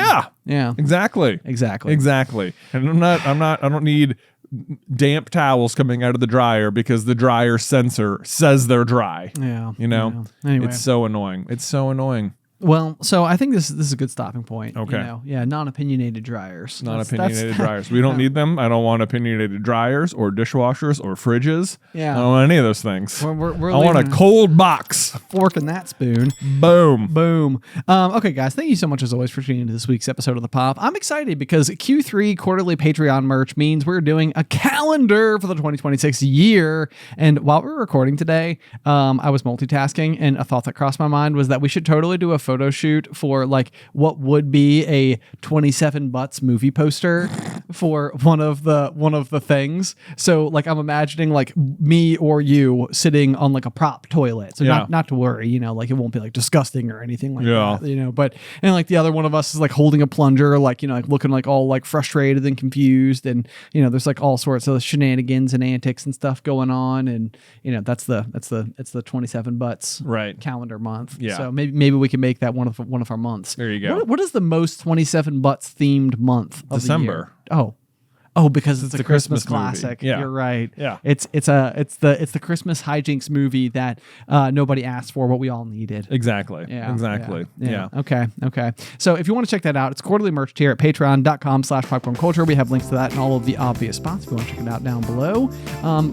Yeah. Exactly. And I don't need damp towels coming out of the dryer because the dryer sensor says they're dry. Yeah. You know? Yeah. Anyway. It's so annoying. Well, so I think this is a good stopping point. Okay. You know? Yeah, non-opinionated dryers. Non-opinionated dryers. We don't need them. I don't want opinionated dryers or dishwashers or fridges. Yeah. I don't want any of those things. I want a cold box. Fork in that spoon. Boom. Okay, guys, thank you so much as always for tuning into this week's episode of The Pop. I'm excited because Q3 quarterly Patreon merch means we're doing a calendar for the 2026 year. And while we're recording today, I was multitasking, and a thought that crossed my mind was that we should totally do a photo shoot for like what would be a 27 Butts movie poster for one of the things. So like I'm imagining like me or you sitting on like a prop toilet. So not to worry, you know, like it won't be like disgusting or anything like that, you know, but and like the other one of us is like holding a plunger, like, you know, like looking like all like frustrated and confused, and you know, there's like all sorts of shenanigans and antics and stuff going on, and you know, it's the 27 Butts calendar month. Yeah. So maybe we can make that one of our months. There you go. What is the most 27 Butts themed month of December. The year? Oh, because it's a Christmas classic. Yeah. You're right. Yeah. It's the Christmas hijinks movie that nobody asked for, but we all needed. Exactly. Yeah. Okay. So if you want to check that out, it's quarterly merch here at patreon.com/popcornculture. We have links to that in all of the obvious spots if you want to check it out down below.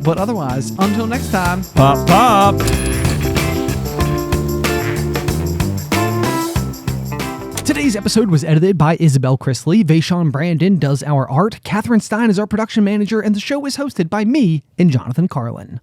But otherwise, until next time, pop. Today's episode was edited by Isybelle Christley. Vaishon Brandon does our art. Catherine Stein is our production manager, and the show is hosted by me and Jonathan Carlin.